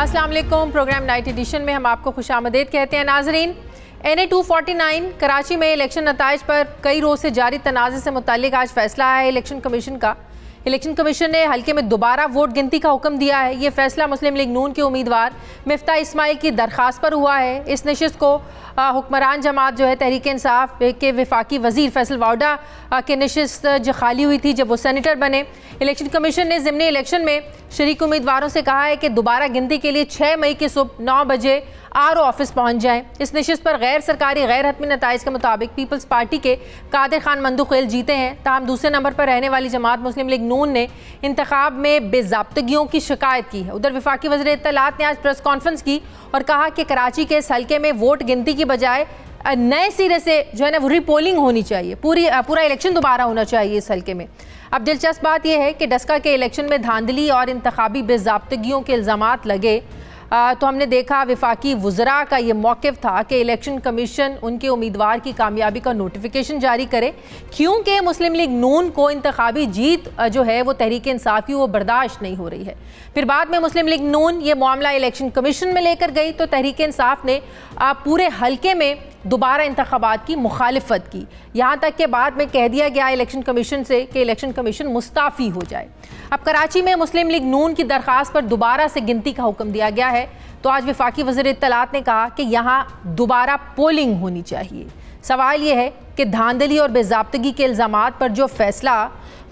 अस्सलाम वालेकुम। Programme night addition में हम आपको खुशामदीद कहते हैं। नाजरीन, NA 249 कराची में इलेक्शन नताइज पर कई रोज़ से जारी तनाज़े से मुताल्लिक आज फैसला आया इलेक्शन कमीशन का। इलेक्शन कमीशन ने हल्के में दोबारा वोट गिनती का हुक्म दिया है। ये फैसला मुस्लिम लीग नून के उम्मीदवार मिफ्ता इस्माइल की दरख्वास्त पर हुआ है। इस नशिस्त को हुक्मरान जमात जो है तहरीक इंसाफ के वफाकी वजीर फैसल वाउडा की नशिस्त जो खाली हुई थी जब वो सेनेटर बने, इलेक्शन कमीशन ने ज़िमनी इलेक्शन में शरीक उम्मीदवारों से कहा है कि दोबारा गिनती के लिए 6 मई की सुबह 9 बजे RO ऑफिस पहुँच जाएँ। इस नशिस्त पर गैर सरकारी गैर हतमी नताइज के मुताबिक पीपल्स पार्टी के कादिर खान मंदुखेल जीते हैं। ताहम दूसरे नंबर पर रहने वाली जमात मुस्लिम लीग नून ने इंतखाब में बेज़ाब्तगियों की शिकायत की है। उधर वफाकी वज़ीर इत्तलात ने आज प्रेस कॉन्फ्रेंस की और कहा कि कराची के इस हल्के में वोट गिनती की बजाय नए सिरे से जो है ना वो रीपोलिंग होनी चाहिए, पूरा इलेक्शन दोबारा होना चाहिए इस हल्के में। अब दिलचस्प बात यह है कि डस्का के इलेक्शन में धांधली और इंतखाबी बेज़ाब्तगियों के इल्ज़ामात लगे तो हमने देखा वफाकी वज़रा का ये मौक़िफ़ था कि इलेक्शन कमीशन उनके उम्मीदवार की कामयाबी का नोटिफिकेशन जारी करे, क्योंकि मुस्लिम लीग नून को इंतखाबी जीत जो है वो तहरीक इंसाफ की वो बर्दाश्त नहीं हो रही है। फिर बाद में मुस्लिम लीग नून ये मामला इलेक्शन कमीशन में लेकर गई तो तहरीक इंसाफ ने पूरे हल्के में दोबारा इंतखाबात की मुखालिफत की। यहाँ तक के बाद में कह दिया गया इलेक्शन कमीशन से कि इलेक्शन कमीशन मुस्ताफ़ी हो जाए। अब कराची में मुस्लिम लीग नून की दरख्वास्त पर दोबारा से गिनती का हुक्म दिया गया है तो आज वफाकी वज़ीर इत्तलात ने कहा कि यहाँ दोबारा पोलिंग होनी चाहिए। सवाल ये है कि धांधली और बेज़ाब्तगी के इल्ज़ामात पर जो फ़ैसला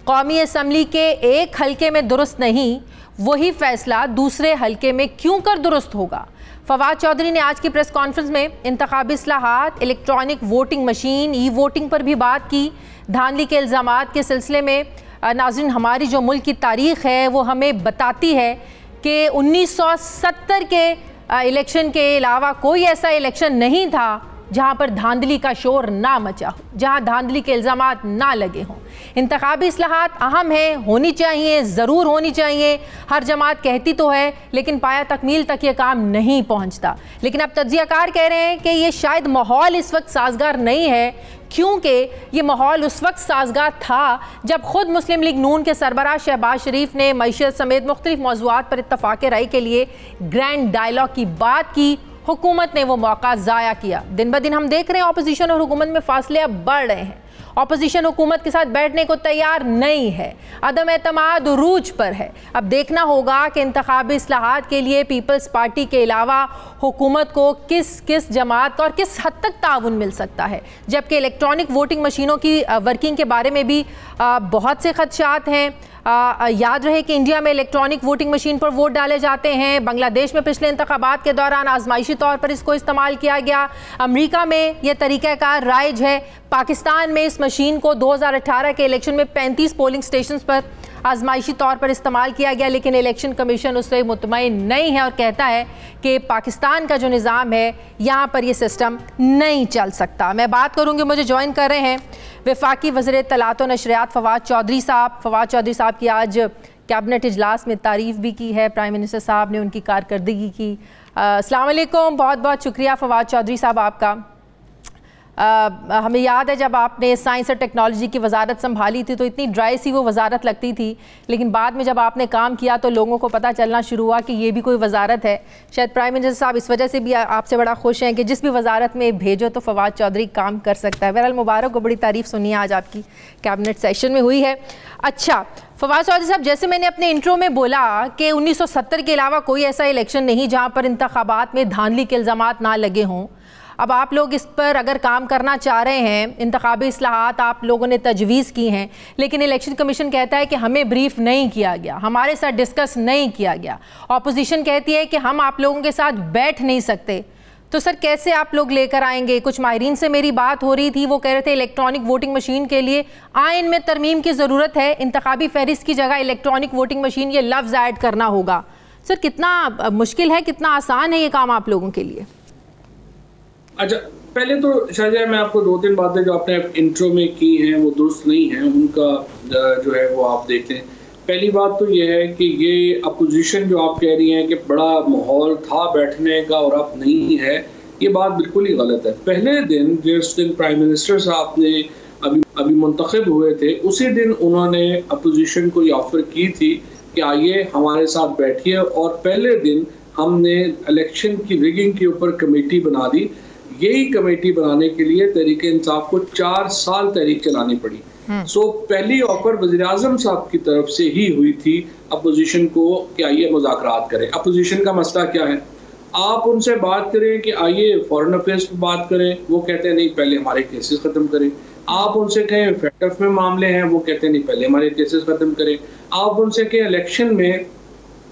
कौमी असम्बली के एक हल्के में दुरुस्त नहीं, वही फ़ैसला दूसरे हल्के में क्यों कर दुरुस्त होगा। फवाद चौधरी ने आज की प्रेस कॉन्फ्रेंस में इंतखाबी इस्लाहात, इलेक्ट्रॉनिक वोटिंग मशीन, ई-वोटिंग पर भी बात की। धांधली के इल्ज़ामात के सिलसिले में नाज़रीन, हमारी जो मुल्क की तारीख़ है वो हमें बताती है कि 1970 के इलेक्शन के अलावा कोई ऐसा इलेक्शन नहीं था जहाँ पर धांधली का शोर ना मचा हो, जहाँ धांधली के इल्ज़ामात ना लगे हों। इंतखाबी इस्लाहात अहम है, होनी चाहिए, ज़रूर होनी चाहिए। हर जमात कहती तो है लेकिन पाया तकमील तक ये काम नहीं पहुँचता। लेकिन अब तज्ज़ियाकार कह रहे हैं कि ये शायद माहौल इस वक्त साजगार नहीं है, क्योंकि ये माहौल उस वक्त साजगार था जब ख़ुद मुस्लिम लीग नून के सरबराह शहबाज शरीफ ने मईशत समेत मुख्तलिफ मौज़ूआत पर इत्तफ़ाक़ राय के लिए ग्रैंड डायलॉग की बात की। हुकूमत ने वो मौका ज़ाया किया। दिन ब दिन हम देख रहे हैं अपोजिशन और हुकूमत में फासले अब बढ़ रहे हैं। अपोजिशन हुकूमत के साथ बैठने को तैयार नहीं है, अदम एतमाद उरूज पर है। अब देखना होगा कि इंतखाबी इस्लाहात के लिए पीपल्स पार्टी के अलावा हुकूमत को किस किस जमात का और किस हद तक ताउन मिल सकता है। जबकि इलेक्ट्रॉनिक वोटिंग मशीनों की वर्किंग के बारे में भी बहुत से खदशात हैं। याद रहे कि इंडिया में इलेक्ट्रॉनिक वोटिंग मशीन पर वोट डाले जाते हैं। बांग्लादेश में पिछले इंतखाबात के दौरान आजमाइशी तौर पर इसको इस्तेमाल किया गया। अमेरिका में यह तरीक़ाकार राइज है। पाकिस्तान में इस मशीन को 2018 के इलेक्शन में 35 पोलिंग स्टेशंस पर आजमाइशी तौर पर इस्तेमाल किया गया, लेकिन इलेक्शन कमीशन उससे मुतमईन नहीं है और कहता है कि पाकिस्तान का जो निज़ाम है यहाँ पर ये सिस्टम नहीं चल सकता। मैं बात करूँगी, मुझे ज्वाइन कर रहे हैं वफाकी वज़ीर इत्तलात व नशरियात फवाद चौधरी साहब। फवाद चौधरी साहब की आज कैबिनेट इजलास में तारीफ़ भी की है, प्राइम मिनिस्टर साहब ने उनकी कारकर्दगी की। अस्सलाम वालेकुम, बहुत बहुत शुक्रिया फवाद चौधरी साहब आपका। हमें याद है जब आपने साइंस और टेक्नोलॉजी की वजारत संभाली थी तो इतनी ड्राई सी वो वजारत लगती थी, लेकिन बाद में जब आपने काम किया तो लोगों को पता चलना शुरू हुआ कि ये भी कोई वजारत है। शायद प्राइम मिनिस्टर साहब इस वजह से भी आपसे बड़ा खुश हैं कि जिस भी वजारत में भेजो तो फवाद चौधरी काम कर सकता है। बहरहाल मुबारक को, बड़ी तारीफ़ सुनी आज आपकी कैबिनेट सेशन में हुई है। अच्छा फवाद चौधरी साहब, जैसे मैंने अपने इंट्रो में बोला कि 1970 के अलावा कोई ऐसा इलेक्शन नहीं जहाँ पर इंतखाबात में धांधली के इल्ज़ामात ना लगे हों। अब आप लोग इस पर अगर काम करना चाह रहे हैं, इंतखाबी इस्लाहात आप लोगों ने तजवीज़ की हैं, लेकिन इलेक्शन कमीशन कहता है कि हमें ब्रीफ नहीं किया गया, हमारे साथ डिस्कस नहीं किया गया। अपोजिशन कहती है कि हम आप लोगों के साथ बैठ नहीं सकते। तो सर कैसे आप लोग लेकर आएंगे? कुछ माहिरीन से मेरी बात हो रही थी, वो कह रहे थे इलेक्ट्रॉनिक वोटिंग मशीन के लिए आइन में तरमीम की ज़रूरत है, इंतखाबी फहरिस्त की जगह इलेक्ट्रॉनिक वोटिंग मशीन ये लफ्ज़ ऐड करना होगा। सर कितना मुश्किल है, कितना आसान है ये काम आप लोगों के लिए? अच्छा, पहले तो शाहजहा मैं आपको 2-3 बातें जो आपने इंट्रो में की हैं वो दुरुस्त नहीं हैं, उनका जो है वो आप देख लें। पहली बात तो ये है कि ये अपोजिशन जो आप कह रही हैं कि बड़ा माहौल था बैठने का और अब नहीं है, ये बात बिल्कुल ही गलत है। पहले दिन जिस दिन प्राइम मिनिस्टर साहब ने अभी मुंतखब हुए थे, उसी दिन उन्होंने अपोजिशन को ये ऑफ़र की थी कि आइए हमारे साथ बैठिए, और पहले दिन हमने इलेक्शन की रिगिंग के ऊपर कमेटी बना दी। यही कमेटी बनाने के लिए तहरीक इंसाफ को 4 साल तहरीक चलानी पड़ी। सो पहली ऑफर वज़ीर-ए-आज़म साहब की तरफ से ही हुई थी अपोजिशन को कि आइए मुज़ाकरात करें। अपोजिशन का मसला क्या है, आप उनसे बात करें कि आइए फॉरेन अफेयर्स पे बात करें, वो कहते हैं नहीं पहले हमारे केसेस ख़त्म करें। आप उनसे कहें फेडरफ में मामले हैं, वो कहते हैं नहीं पहले हमारे केसेस ख़त्म करें। आप उनसे कहें इलेक्शन में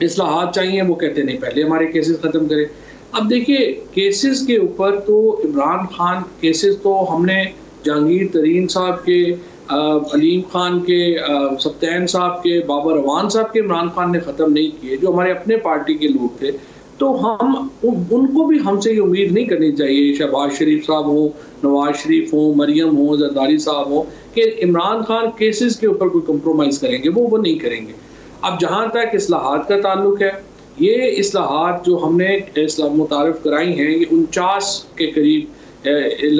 इस्लाहात चाहिए, वो कहते हैं नहीं पहले हमारे केसेस ख़त्म करें। अब देखिए केसेस के ऊपर तो इमरान खान केसेस तो हमने जहांगीर तरीन साहब के, अलीम खान के, सत्तैन साहब के, बाबर अवान साहब के इमरान खान ने ख़त्म नहीं किए, जो हमारे अपने पार्टी के लोग थे। तो हम उनको भी हमसे ये उम्मीद नहीं करनी चाहिए, शहबाज शरीफ साहब हो, नवाज शरीफ हो, मरियम हो, जरदारी साहब हो, कि इमरान खान केसेस के ऊपर कोई कंप्रोमाइज़ करेंगे, वो नहीं करेंगे। अब जहाँ तक इस्लाहात का ताल्लुक है, ये इस्लाहात जो हमने मुतारफ़ कराई हैं, ये 49 के करीब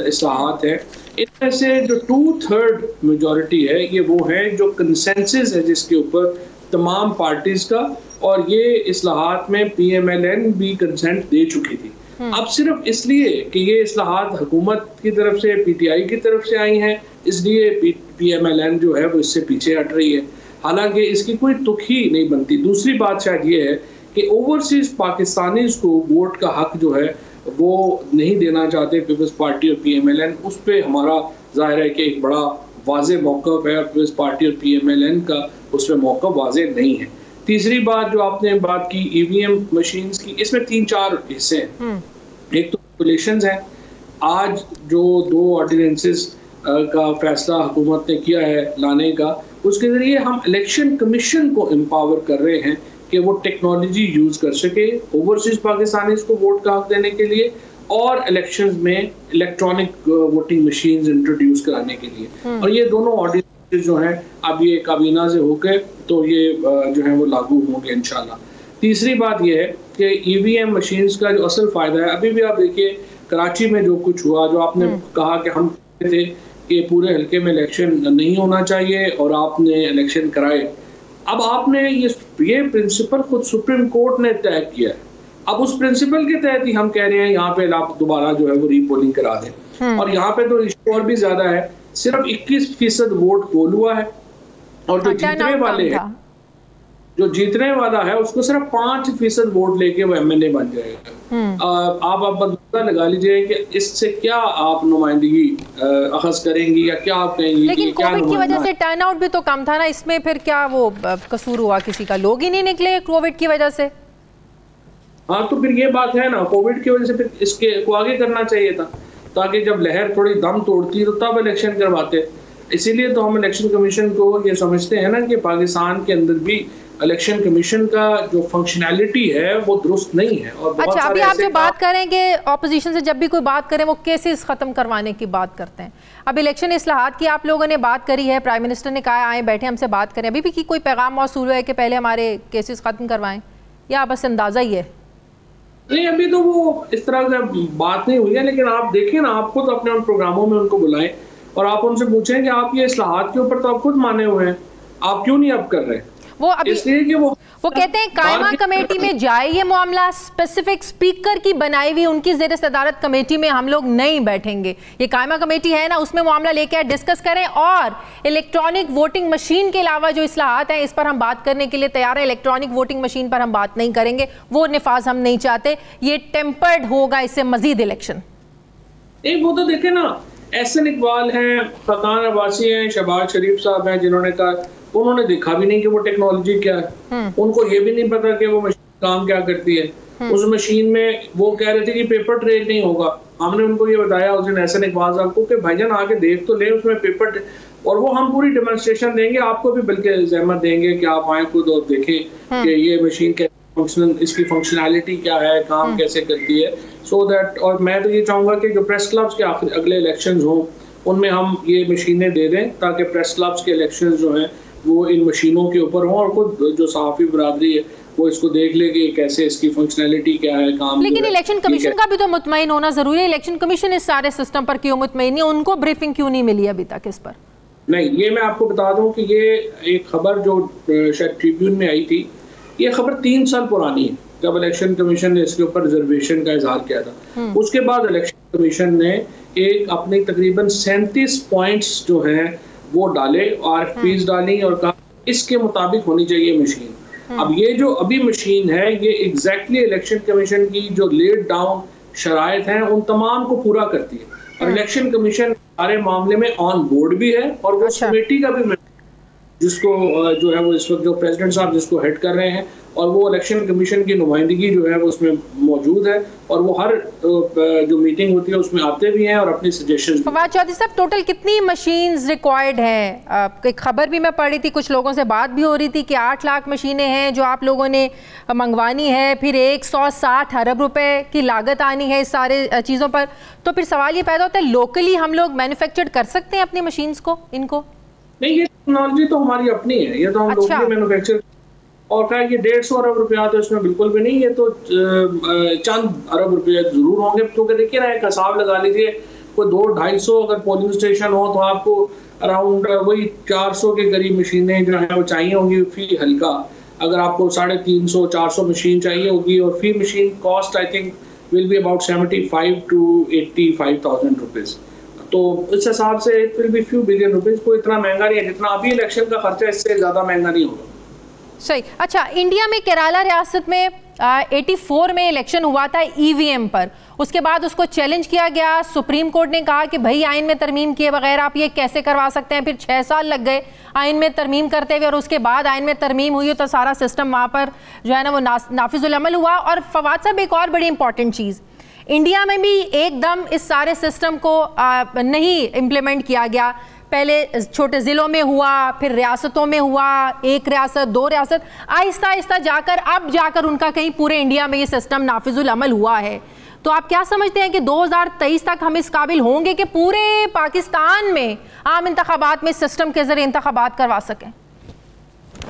इस्लाहात हैं। इनमें से जो 2/3 मेजॉरिटी है ये वो है जो कंसेंसस है जिसके ऊपर तमाम पार्टीज़ का, और ये इस्लाहात में PMLN भी कंसेंट दे चुकी थी। अब सिर्फ इसलिए कि ये इस्लाहात हुकूमत की तरफ से, PTI की तरफ से आई हैं, इसलिए PMLN जो है वो इससे पीछे हट रही है, हालांकि इसकी कोई तुक ही नहीं बनती। दूसरी बात शायद ये है कि ओवरसीज़ पाकिस्तानीज़ को वोट का हक जो है वो नहीं देना चाहते पीपल्स पार्टी और PMLN। उस पर हमारा ज़ाहिर है कि एक बड़ा वाज़ेह मौक़िफ़ है, और पीपल्स पार्टी और PMLN का उस पर मौक़िफ़ वाज़ेह नहीं है। तीसरी बात जो आपने बात की EVM मशीन्स की, इसमें 3-4 हिस्से हैं। एक तो रेगुलेशंस हैं, आज जो 2 ऑर्डिनेंसेस का फैसला हुकूमत ने किया है लाने का, उसके ज़रिए हम इलेक्शन कमीशन को एम्पावर कर रहे हैं कि वो टेक्नोलॉजी यूज़ कर सके ओवरसीज़ पाकिस्तानीज़ को वोट का हक देने के लिए, और इलेक्शंस में इलेक्ट्रॉनिक वोटिंग मशीन्स इंट्रोड्यूस कराने के लिए। और ये दोनों ऑर्डिनेंसेस जो हैं अब ये काबीना से होकर तो ये जो है वो लागू होंगे इंशाल्लाह। तीसरी बात ये है कि EVM मशीन्स का जो असल फ़ायदा है, अभी भी आप देखिए कराची में जो कुछ हुआ, जो आपने कहा कि हम कहते थे कि पूरे हल्के में इलेक्शन नहीं होना चाहिए और आपने इलेक्शन कराए। अब आपने ये प्रिंसिपल खुद सुप्रीम कोर्ट ने तय किया है। अब उस प्रिंसिपल के तहत ही हम कह रहे हैं यहाँ पे आप दोबारा जो है वो रीपोलिंग करा दें। और यहाँ पे तो इशू और भी ज्यादा है, सिर्फ 21% वोट पोल हुआ है, और जो जीतने वाला है उसको सिर्फ 5% वोट लेके वो MLA बन जाएगा। आप अंदाजा लगा लीजिए कि इससे क्या आप नुमाइंदगी अखज़ करेंगी या क्या आप कहेंगी। लेकिन कोविड की वजह से टर्नआउट भी तो कम था ना, इसमें फिर क्या वो कसूर हुआ किसी का? लोग ही नहीं निकले कोविड की वजह से। हाँ, तो फिर ये बात है ना, कोविड की वजह से फिर इसके को आगे करना चाहिए था, ताकि जब लहर थोड़ी दम तोड़ती तो तब इलेक्शन करवाते। इसीलिए तो हम इलेक्शन कमीशन को ये समझते हैं ना कि पाकिस्तान के अंदर भी इलेक्शन कमीशन का जो फंक्शनैलिटी है वो दुरुस्त नहीं है। और अच्छा, अभी आप जो बात करें कि ऑपोजिशन से जब भी कोई बात करें वो केसेस ख़त्म करवाने की बात करते हैं। अब इलेक्शन इस्लाहात की आप लोगों ने बात करी है, प्राइम मिनिस्टर ने कहा आए बैठे हमसे बात करें, अभी भी की कोई पैगाम मौसूल है कि पहले हमारे केसेस ख़त्म करवाएं, या बस अंदाज़ा ही है? नहीं, अभी तो वो इस तरह से बात नहीं हुई है, लेकिन आप देखें ना, आप खुद अपने उन प्रोग्रामों में उनको बुलाएं और आप उनसे पूछें कि आप ये इस्लाहात के ऊपर तो आप खुद माने हुए हैं, आप क्यों नहीं अब कर रहे? वो अभी इसलिए कि वो कहते हैं कायमा कमेटी में जाए ये मामला, स्पेसिफिक स्पीकर की बनाई हुई उनकी ज़ेर सदारत कमेटी में हम लोग नहीं बैठेंगे। ये कायमा कमेटी है ना, उसमें मामला लेकर डिस्कस करें, और इलेक्ट्रॉनिक वोटिंग मशीन के अलावा जो इस्लाहात हैं इस पर हम बात करने के लिए तैयार हैं। इलेक्ट्रॉनिक वोटिंग मशीन पर हम बात नहीं करेंगे, वो निफाज हम नहीं चाहते, ये टेम्पर्ड होगा इससे मजीद इलेक्शन। एक वो तो देखे ना, एहसन इकबाल हैं, फरहान अब्बासी हैं, शहबाज शरीफ साहब हैं, जिन्होंने कहा उन्होंने देखा भी नहीं कि वो टेक्नोलॉजी क्या है, उनको ये भी नहीं पता कि वो मशीन काम क्या करती है। उस मशीन में वो कह रहे थे कि पेपर ट्रेल नहीं होगा, हमने उनको ये बताया उस दिन एहसन इकबाल साहब को कि भाईजान आके देख तो ले उसमें पेपर, और वो हम पूरी डेमोन्स्ट्रेशन देंगे आपको भी, बल्कि जहमत देंगे कि आप आए खुद और देखें कि ये मशीन के फंक्शनल, इसकी फंक्शनैलिटी क्या है, काम कैसे करती है, सो दैट। और मैं तो ये चाहूँगा कि जो प्रेस क्लब्स के अगले इलेक्शंस हों उनमें हम ये मशीनें दे दें, ताकि प्रेस क्लब्स के इलेक्शंस जो हैं वो इन मशीनों के ऊपर हों, और खुद जो सहाफ़ी बरादरी है वो इसको देख ले कि कैसे इसकी फंक्शनैलिटी क्या है, काम। लेकिन इलेक्शन कमीशन का भी तो मुतमईन होना जरूरी है। इलेक्शन कमीशन इस सारे सिस्टम पर क्यों मुतमईन नहीं? उनको ब्रीफिंग क्यों नहीं मिली अभी तक इस पर? नहीं, ये मैं आपको बता दूं कि ये एक खबर जो शायद ट्रिब्यून में आई थी, ये खबर 3 साल पुरानी है। जब इलेक्शन कमीशन ने इसके ऊपर रिजर्वेशन का इजहार किया था। उसके बाद इलेक्शन कमीशन ने एक अपने तकरीबन 37 पॉइंट्स जो हैं वो डाले और फीस डाली और कहा इसके मुताबिक होनी चाहिए मशीन। अब ये जो अभी मशीन है ये एग्जैक्टली इलेक्शन कमीशन की जो लेड डाउन शराइत हैं उन तमाम को पूरा करती है, और इलेक्शन कमीशन सारे मामले में ऑन बोर्ड भी है, और वो कमेटी का भी जिसको जो है वो इस वक्त जो प्रेसिडेंट साहब जिसको हेड कर रहे हैं, और वो इलेक्शन कमीशन की नुमाइंदगी जो है वो उसमें मौजूद है, और वो हर जो मीटिंग होती है उसमें आते भी हैं और अपनी सजेशंस। फवाद चौधरी साहब, टोटल कितनी मशीन्स रिक्वायर्ड हैं? एक खबर भी मैं पढ़ी थी, कुछ लोगों से बात भी हो रही थी कि 8 लाख मशीनें हैं जो आप लोगों ने मंगवानी है, फिर 160 अरब रुपए की लागत आनी है इस सारे चीज़ों पर। तो फिर सवाल ये पैदा होता है, लोकली हम लोग मैन्युफैक्चर कर सकते हैं अपनी मशीन्स को, इनको? नहीं, ये टेक्नोलॉजी तो हमारी अपनी है, ये तो हम लोकली मैन्युफैक्चर, और क्या ये 150 अरब रुपया तो इसमें बिल्कुल भी नहीं, ये तो चंद अरब रुपये जरूर होंगे, क्योंकि देखिए ना एक हिसाब लगा लीजिए, कोई 200-250 अगर पोलिंग स्टेशन हो तो आपको अराउंड वही 400 के करीब मशीनें जो है वो चाहिए होंगी फी हल्का। अगर आपको 350-400 मशीन चाहिए होगी, और fee machine cost I think will be about 75 to 85,000 rupees. तो इस हिसाब से it will be few billion rupees, कोई इतना महंगा नहीं है, जितना अभी इलेक्शन का खर्चा इससे ज़्यादा महंगा नहीं होगा। सही। अच्छा, इंडिया में केरला रियासत में 84 में इलेक्शन हुआ था ईवीएम पर, उसके बाद उसको चैलेंज किया गया, सुप्रीम कोर्ट ने कहा कि भाई आइन में तरमीम किए बगैर आप ये कैसे करवा सकते हैं। फिर 6 साल लग गए आइन में तरमीम करते हुए, और उसके बाद आइन में तरमीम हुई तो सारा सिस्टम वहाँ पर जो है ना वो नाफिजुल अमल हुआ। और फवाद साहब, एक और बड़ी इंपॉर्टेंट चीज़, इंडिया में भी एकदम इस सारे सिस्टम को नहीं इम्प्लीमेंट किया गया। पहले छोटे ज़िलों में हुआ, फिर रियासतों में हुआ, 1 रियासत 2 रियासत, आहिस्ता आहिस्ता जाकर अब जाकर उनका कहीं पूरे इंडिया में ये सिस्टम नाफिजुल अमल हुआ है। तो आप क्या समझते हैं कि 2023 तक हम इस काबिल होंगे कि पूरे पाकिस्तान में आम इंतखाबात में सिस्टम के ज़रिए इंतखाबात करवा सकें?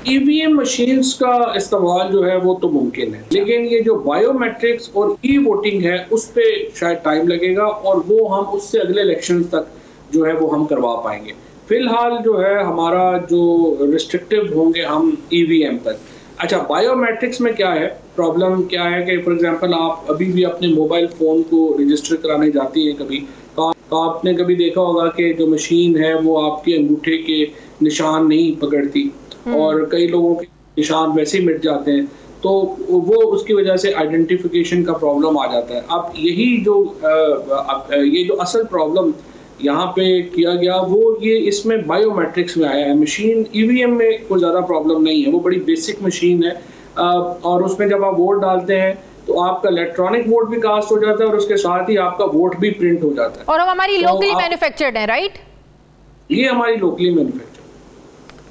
ईवीएम मशीन्स का इस्तेमाल जो है वो तो मुमकिन है, लेकिन ये जो बायोमेट्रिक्स और ई वोटिंग है उस पर शायद टाइम लगेगा, और वो हम उससे अगले इलेक्शन तक जो है वो हम करवा पाएंगे। फिलहाल जो है हमारा जो रिस्ट्रिक्टिव होंगे हम ईवीएम तक। अच्छा, बायोमेट्रिक्स में क्या है प्रॉब्लम, क्या है कि फॉर एग्जांपल आप अभी भी अपने मोबाइल फ़ोन को रजिस्टर कराने जाती हैं कभी, तो आपने कभी देखा होगा कि जो मशीन है वो आपके अंगूठे के निशान नहीं पकड़ती, और कई लोगों के निशान वैसे ही मिट जाते हैं, तो वो उसकी वजह से आइडेंटिफिकेशन का प्रॉब्लम आ जाता है। अब यही ये जो असल प्रॉब्लम यहाँ पे किया गया वो ये इसमें बायोमेट्रिक्स में आया है। मशीन ईवीएम में कोई ज़्यादा प्रॉब्लम नहीं है, वो बड़ी बेसिक मशीन है, और उसमें जब आप वोट डालते हैं तो आपका इलेक्ट्रॉनिक वोट भी कास्ट हो जाता है, और उसके साथ ही आपका वोट भी प्रिंट हो जाता है। और हम हमारी लोकली मैन्युफैक्चर्ड है, राइट? ये हमारी लोकली मैन्युफैक्चर्ड।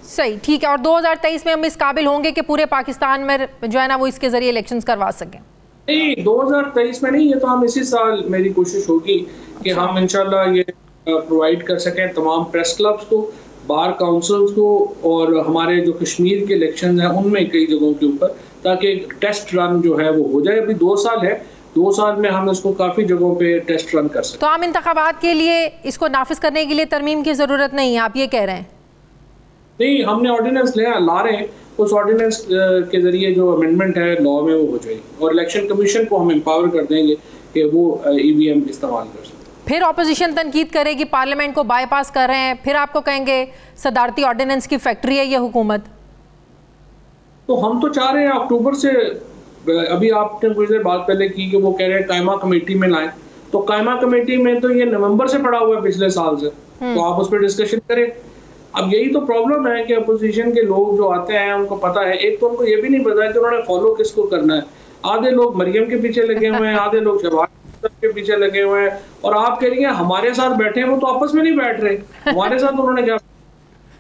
सही, ठीक है। और 2023 में हम इस काबिल होंगे कि पूरे पाकिस्तान में जो है ना वो इसके जरिए इलेक्शंस करवा सकें? नहीं, 2023 में नहीं, ये तो हम इसी साल, मेरी कोशिश होगी कि हम इंशाल्लाह ये प्रोवाइड कर सकें तमाम प्रेस क्लब्स को, बार काउंसिल्स को, और हमारे जो कश्मीर के इलेक्शन हैं उनमें कई जगहों के ऊपर, ताकि टेस्ट रन जो है वो हो जाए। अभी 2 साल है, 2 साल में हम इसको काफ़ी जगहों पे टेस्ट रन कर सकते। तो आम इंतखाबात के लिए इसको नाफिज करने के लिए तरमीम की ज़रूरत नहीं है, आप ये कह रहे हैं? नहीं, हमने ऑर्डिनेंस ला रहे हैं, उस ऑर्डिनेंस के जरिए जो अमेंडमेंट है लॉ में वो हो जाएगी, और इलेक्शन कमीशन को हम एम्पावर कर देंगे कि वो ईवीएम इस्तेमाल कर सकें। फिर ऑपोजिशन तनकीद करेगी, पार्लियामेंट को बाईपास कर रहे हैं, फिर आपको कहेंगे सदारती ऑर्डिनेंस की फैक्ट्री है ये हुकूमत। तो हम तो चाह रहे हैं अक्टूबर से, अभी आपने कुछ देर बात पहले की कि वो कह रहे हैं कायमा कमेटी में लाएं, तो कायमा कमेटी में तो ये नवंबर से पड़ा हुआ है पिछले साल से, तो आप उस पर डिस्कशन करें। अब यही तो प्रॉब्लम है कि अपोजिशन के लोग जो आते हैं उनको पता है, एक तो उनको ये भी नहीं पता है कि उन्होंने फॉलो किसको करना है। आधे लोग मरियम के पीछे लगे हुए हैं, आधे लोग शहबाज के पीछे लगे हुए हैं, और आप कह रही हैं हमारे साथ बैठे हैं, वो तो आपस में नहीं बैठ रहे, हमारे साथ उन्होंने क्या।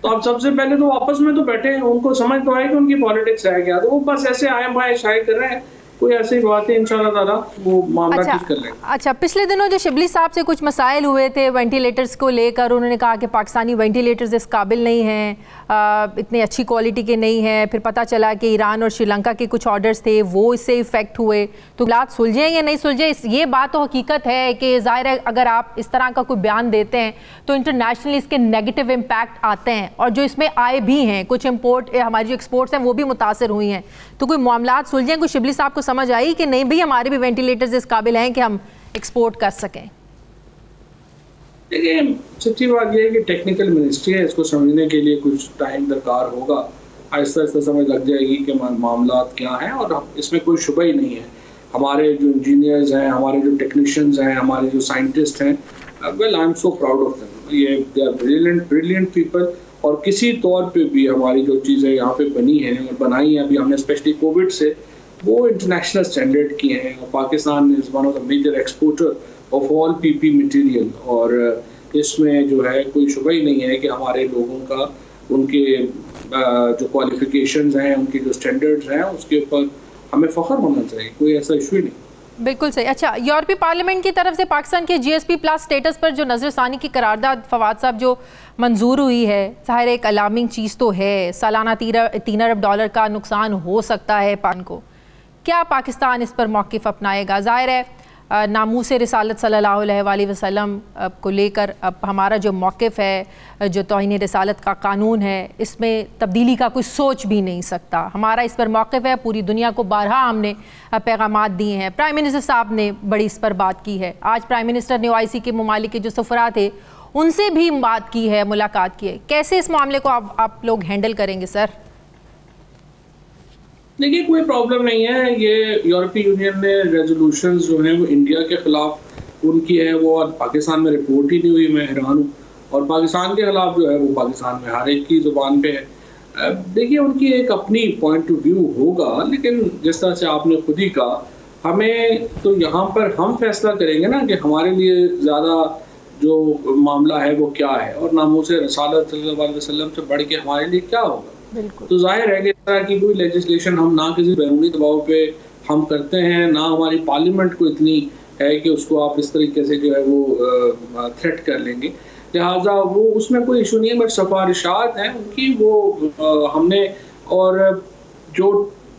तो आप सबसे पहले तो आपस में तो बैठे हैं, उनको समझ तो आए कि उनकी पॉलिटिक्स है क्या, तो वो बस ऐसे आए बाएं शाये कर रहे हैं। कोई ऐसी बात है इंशाल्लाह ताला वो मामला ठीक कर लेंगे। अच्छा, पिछले दिनों जो शिबली साहब से कुछ मसाइल हुए थे वेंटिलेटर्स को लेकर, उन्होंने कहा कि पाकिस्तानी वेंटिलेटर्स इस काबिल नहीं हैं, इतनी अच्छी क्वालिटी के नहीं हैं, फिर पता चला कि ईरान और श्रीलंका के कुछ ऑर्डर्स थे वो इससे इफेक्ट हुए, तो हालात सुलझे या नहीं सुलझे, ये बात तो हकीकत है कि ज़ाहिर है अगर आप इस तरह का कोई बयान देते हैं तो इंटरनेशनली इसके नेगेटिव इम्पैक्ट आते हैं, और जो इसमें आए भी हैं, कुछ इम्पोर्ट हमारी जो एक्सपोर्ट्स हैं वो भी मुतासर हुई हैं, तो कोई मामलात सुलझे, कुछ शिबली साहब को समझ आई कि नहीं भाई हमारे भी वेंटिलेटर्स इस काबिल हैं कि हम एक्सपोर्ट कर सकें? देखिए, सच्ची बात यह है कि टेक्निकल मिनिस्ट्री है, इसको समझने के लिए कुछ टाइम दरकार होगा। आहिस्ता आहिस्ता समझ लग जाएगी कि मामला क्या हैं, और इसमें कोई शुबा ही नहीं है। हमारे जो इंजीनियर्स हैं, हमारे जो टेक्नीशियंस हैं, हमारे जो साइंटिस्ट हैं, well I am so proud of them. ये दे आर ब्रिलियंट पीपल। और किसी तौर पे भी हमारी जो चीज़ें यहाँ पे बनी हैं और बनाई हैं अभी हमने, स्पेशली कोविड से, वो इंटरनेशनल स्टैंडर्ड की हैं। और Pakistan is one of the major exporter of all PP material. और इसमें जो है कोई शुबा ही नहीं है कि हमारे लोगों का, उनके जो क्वालिफिकेशंस हैं, उनके जो स्टैंडर्ड्स हैं, उसके ऊपर हमें फ़ख्र होना चाहिए। कोई ऐसा इशू ही नहीं। बिल्कुल सही। अच्छा, यूरोपीय पार्लियामेंट की तरफ से पाकिस्तान के GSP+ स्टेटस पर जो नज़रसानी की करारदाद फवाद साहब जो मंजूर हुई है, ज़ाहिर एक अलार्मिंग चीज़ तो है। सालाना $3 अरब का नुकसान हो सकता है पान को। क्या पाकिस्तान इस पर मौक़िफ़ अपनाएगा? ज़ाहिर है नामूस रिसालत सल्लल्लाहु अलैहि वसल्लम को लेकर अब हमारा जो मौक़िफ़ है, जो तौहीन रिसालत का कानून है, इसमें तब्दीली का कोई सोच भी नहीं सकता। हमारा इस पर मौक़िफ़ है, पूरी दुनिया को बारहा हमने पैगामात दिए हैं। प्राइम मिनिस्टर साहब ने बड़ी इस पर बात की है। आज प्राइम मिनिस्टर ने OIC के ममालिक के जो सफ़रा थे उनसे भी बात की है, मुलाकात की है। कैसे इस मामले को आप लोग हैंडल करेंगे सर? देखिए, कोई प्रॉब्लम नहीं है। ये यूरोपीय यूनियन ने रेजोल्यूशंस जो हैं वो इंडिया के ख़िलाफ़ उनकी है, वो और पाकिस्तान में रिपोर्ट ही नहीं हुई। मैं हैरान हूँ। और पाकिस्तान के ख़िलाफ़ जो है वो पाकिस्तान में हर एक की ज़ुबान पे है। देखिए, उनकी एक अपनी पॉइंट ऑफ व्यू होगा, लेकिन जिस तरह से आपने खुद ही कहा, हमें तो यहाँ पर हम फैसला करेंगे ना कि हमारे लिए ज़्यादा जो मामला है वो क्या है, और नामूस रसालत सल्लल्लाहु अलैहि वसल्लम से बढ़ के हमारे लिए क्या होगा। तो जाहिर है कि इस तरह की कोई लेजिस्लेशन हम ना किसी बैरूनी दबाव पे हम करते हैं, ना हमारी पार्लियामेंट को इतनी है कि उसको आप इस तरीके से जो है वो थ्रेट कर लेंगे। लिहाजा वो उसमें कोई इशू नहीं है, बट सिफारिशात हैं उनकी, वो हमने, और जो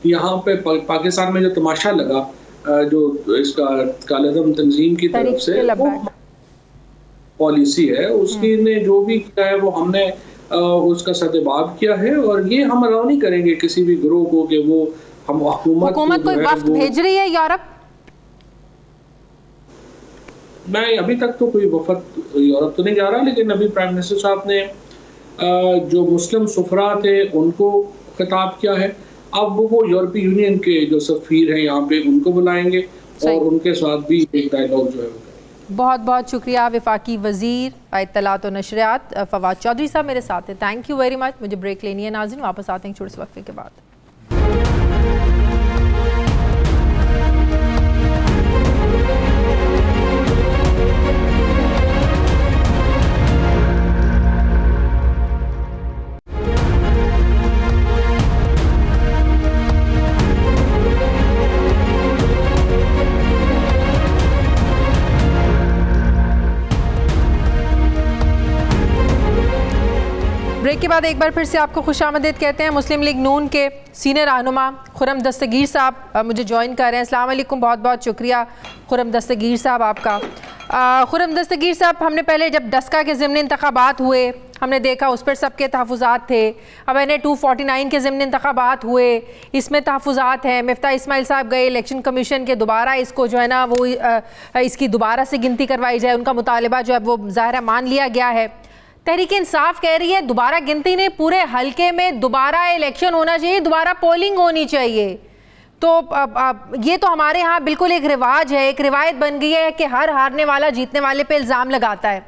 यहाँ पे पाकिस्तान में जो तमाशा लगा, जो इसका कालेदम तंजीम की तरफ से वो पॉलिसी है, उसकी ने जो भी किया है वो हमने उसका सद्देबाब किया है। और ये हम अलाउ नहीं करेंगे किसी भी ग्रोह को कि वो हम हुकूमत कोई वफ्द भेज रही है यूरोप? मैं अभी तक तो कोई वफद यूरोप तो नहीं जा रहा, लेकिन अभी प्राइम मिनिस्टर साहब ने जो मुस्लिम सुफरा थे उनको खिताब किया है। अब वो यूरोपीय यूनियन के जो सफीर हैं यहाँ पे उनको बुलाएंगे और उनके साथ भी एक डायलॉग जो है वो। बहुत बहुत शुक्रिया वफाकी वज़ीर इत्तलात और नशरियात फवाद चौधरी साहब मेरे साथ हैं। Thank you very much. मुझे ब्रेक लेनी है नाज़रीन, वापस आते हैं छोटे से वक्फे के बाद। ब्रेक के बाद एक बार फिर से आपको खुशामदीद कहते हैं। मुस्लिम लीग नून के सीनियर रहनुमा खुर्रम दस्तगीर साहब मुझे ज्वाइन कर रहे हैं। अस्सलाम वालेकुम, बहुत बहुत शुक्रिया खुर्रम दस्तगीर साहब आपका। खुर्रम दस्तगीर साहब, हमने पहले जब डस्का के ज़िमनी इंतखाबात हुए हमने देखा उस पर सबके तहफ़्फ़ुज़ात थे। अब NA 249 के ज़िमनी इंतखाबात हुए, इसमें तहफ़्फ़ुज़ात हैं। मिफ्ता इस्माइल साहब गए इलेक्शन कमीशन के, दोबारा इसको जो है ना वो इसकी दोबारा से गिनती करवाई जाए, उनका मुतालबा जो है वो ज़ाहिर मान लिया गया है। तहरीक इंसाफ कह रही है दोबारा गिनती नहीं, पूरे हल्के में दोबारा इलेक्शन होना चाहिए, दोबारा पोलिंग होनी चाहिए। तो ये तो हमारे यहाँ बिल्कुल एक रिवाज है, एक रिवायत बन गई है कि हर हारने वाला जीतने वाले पे इल्ज़ाम लगाता है।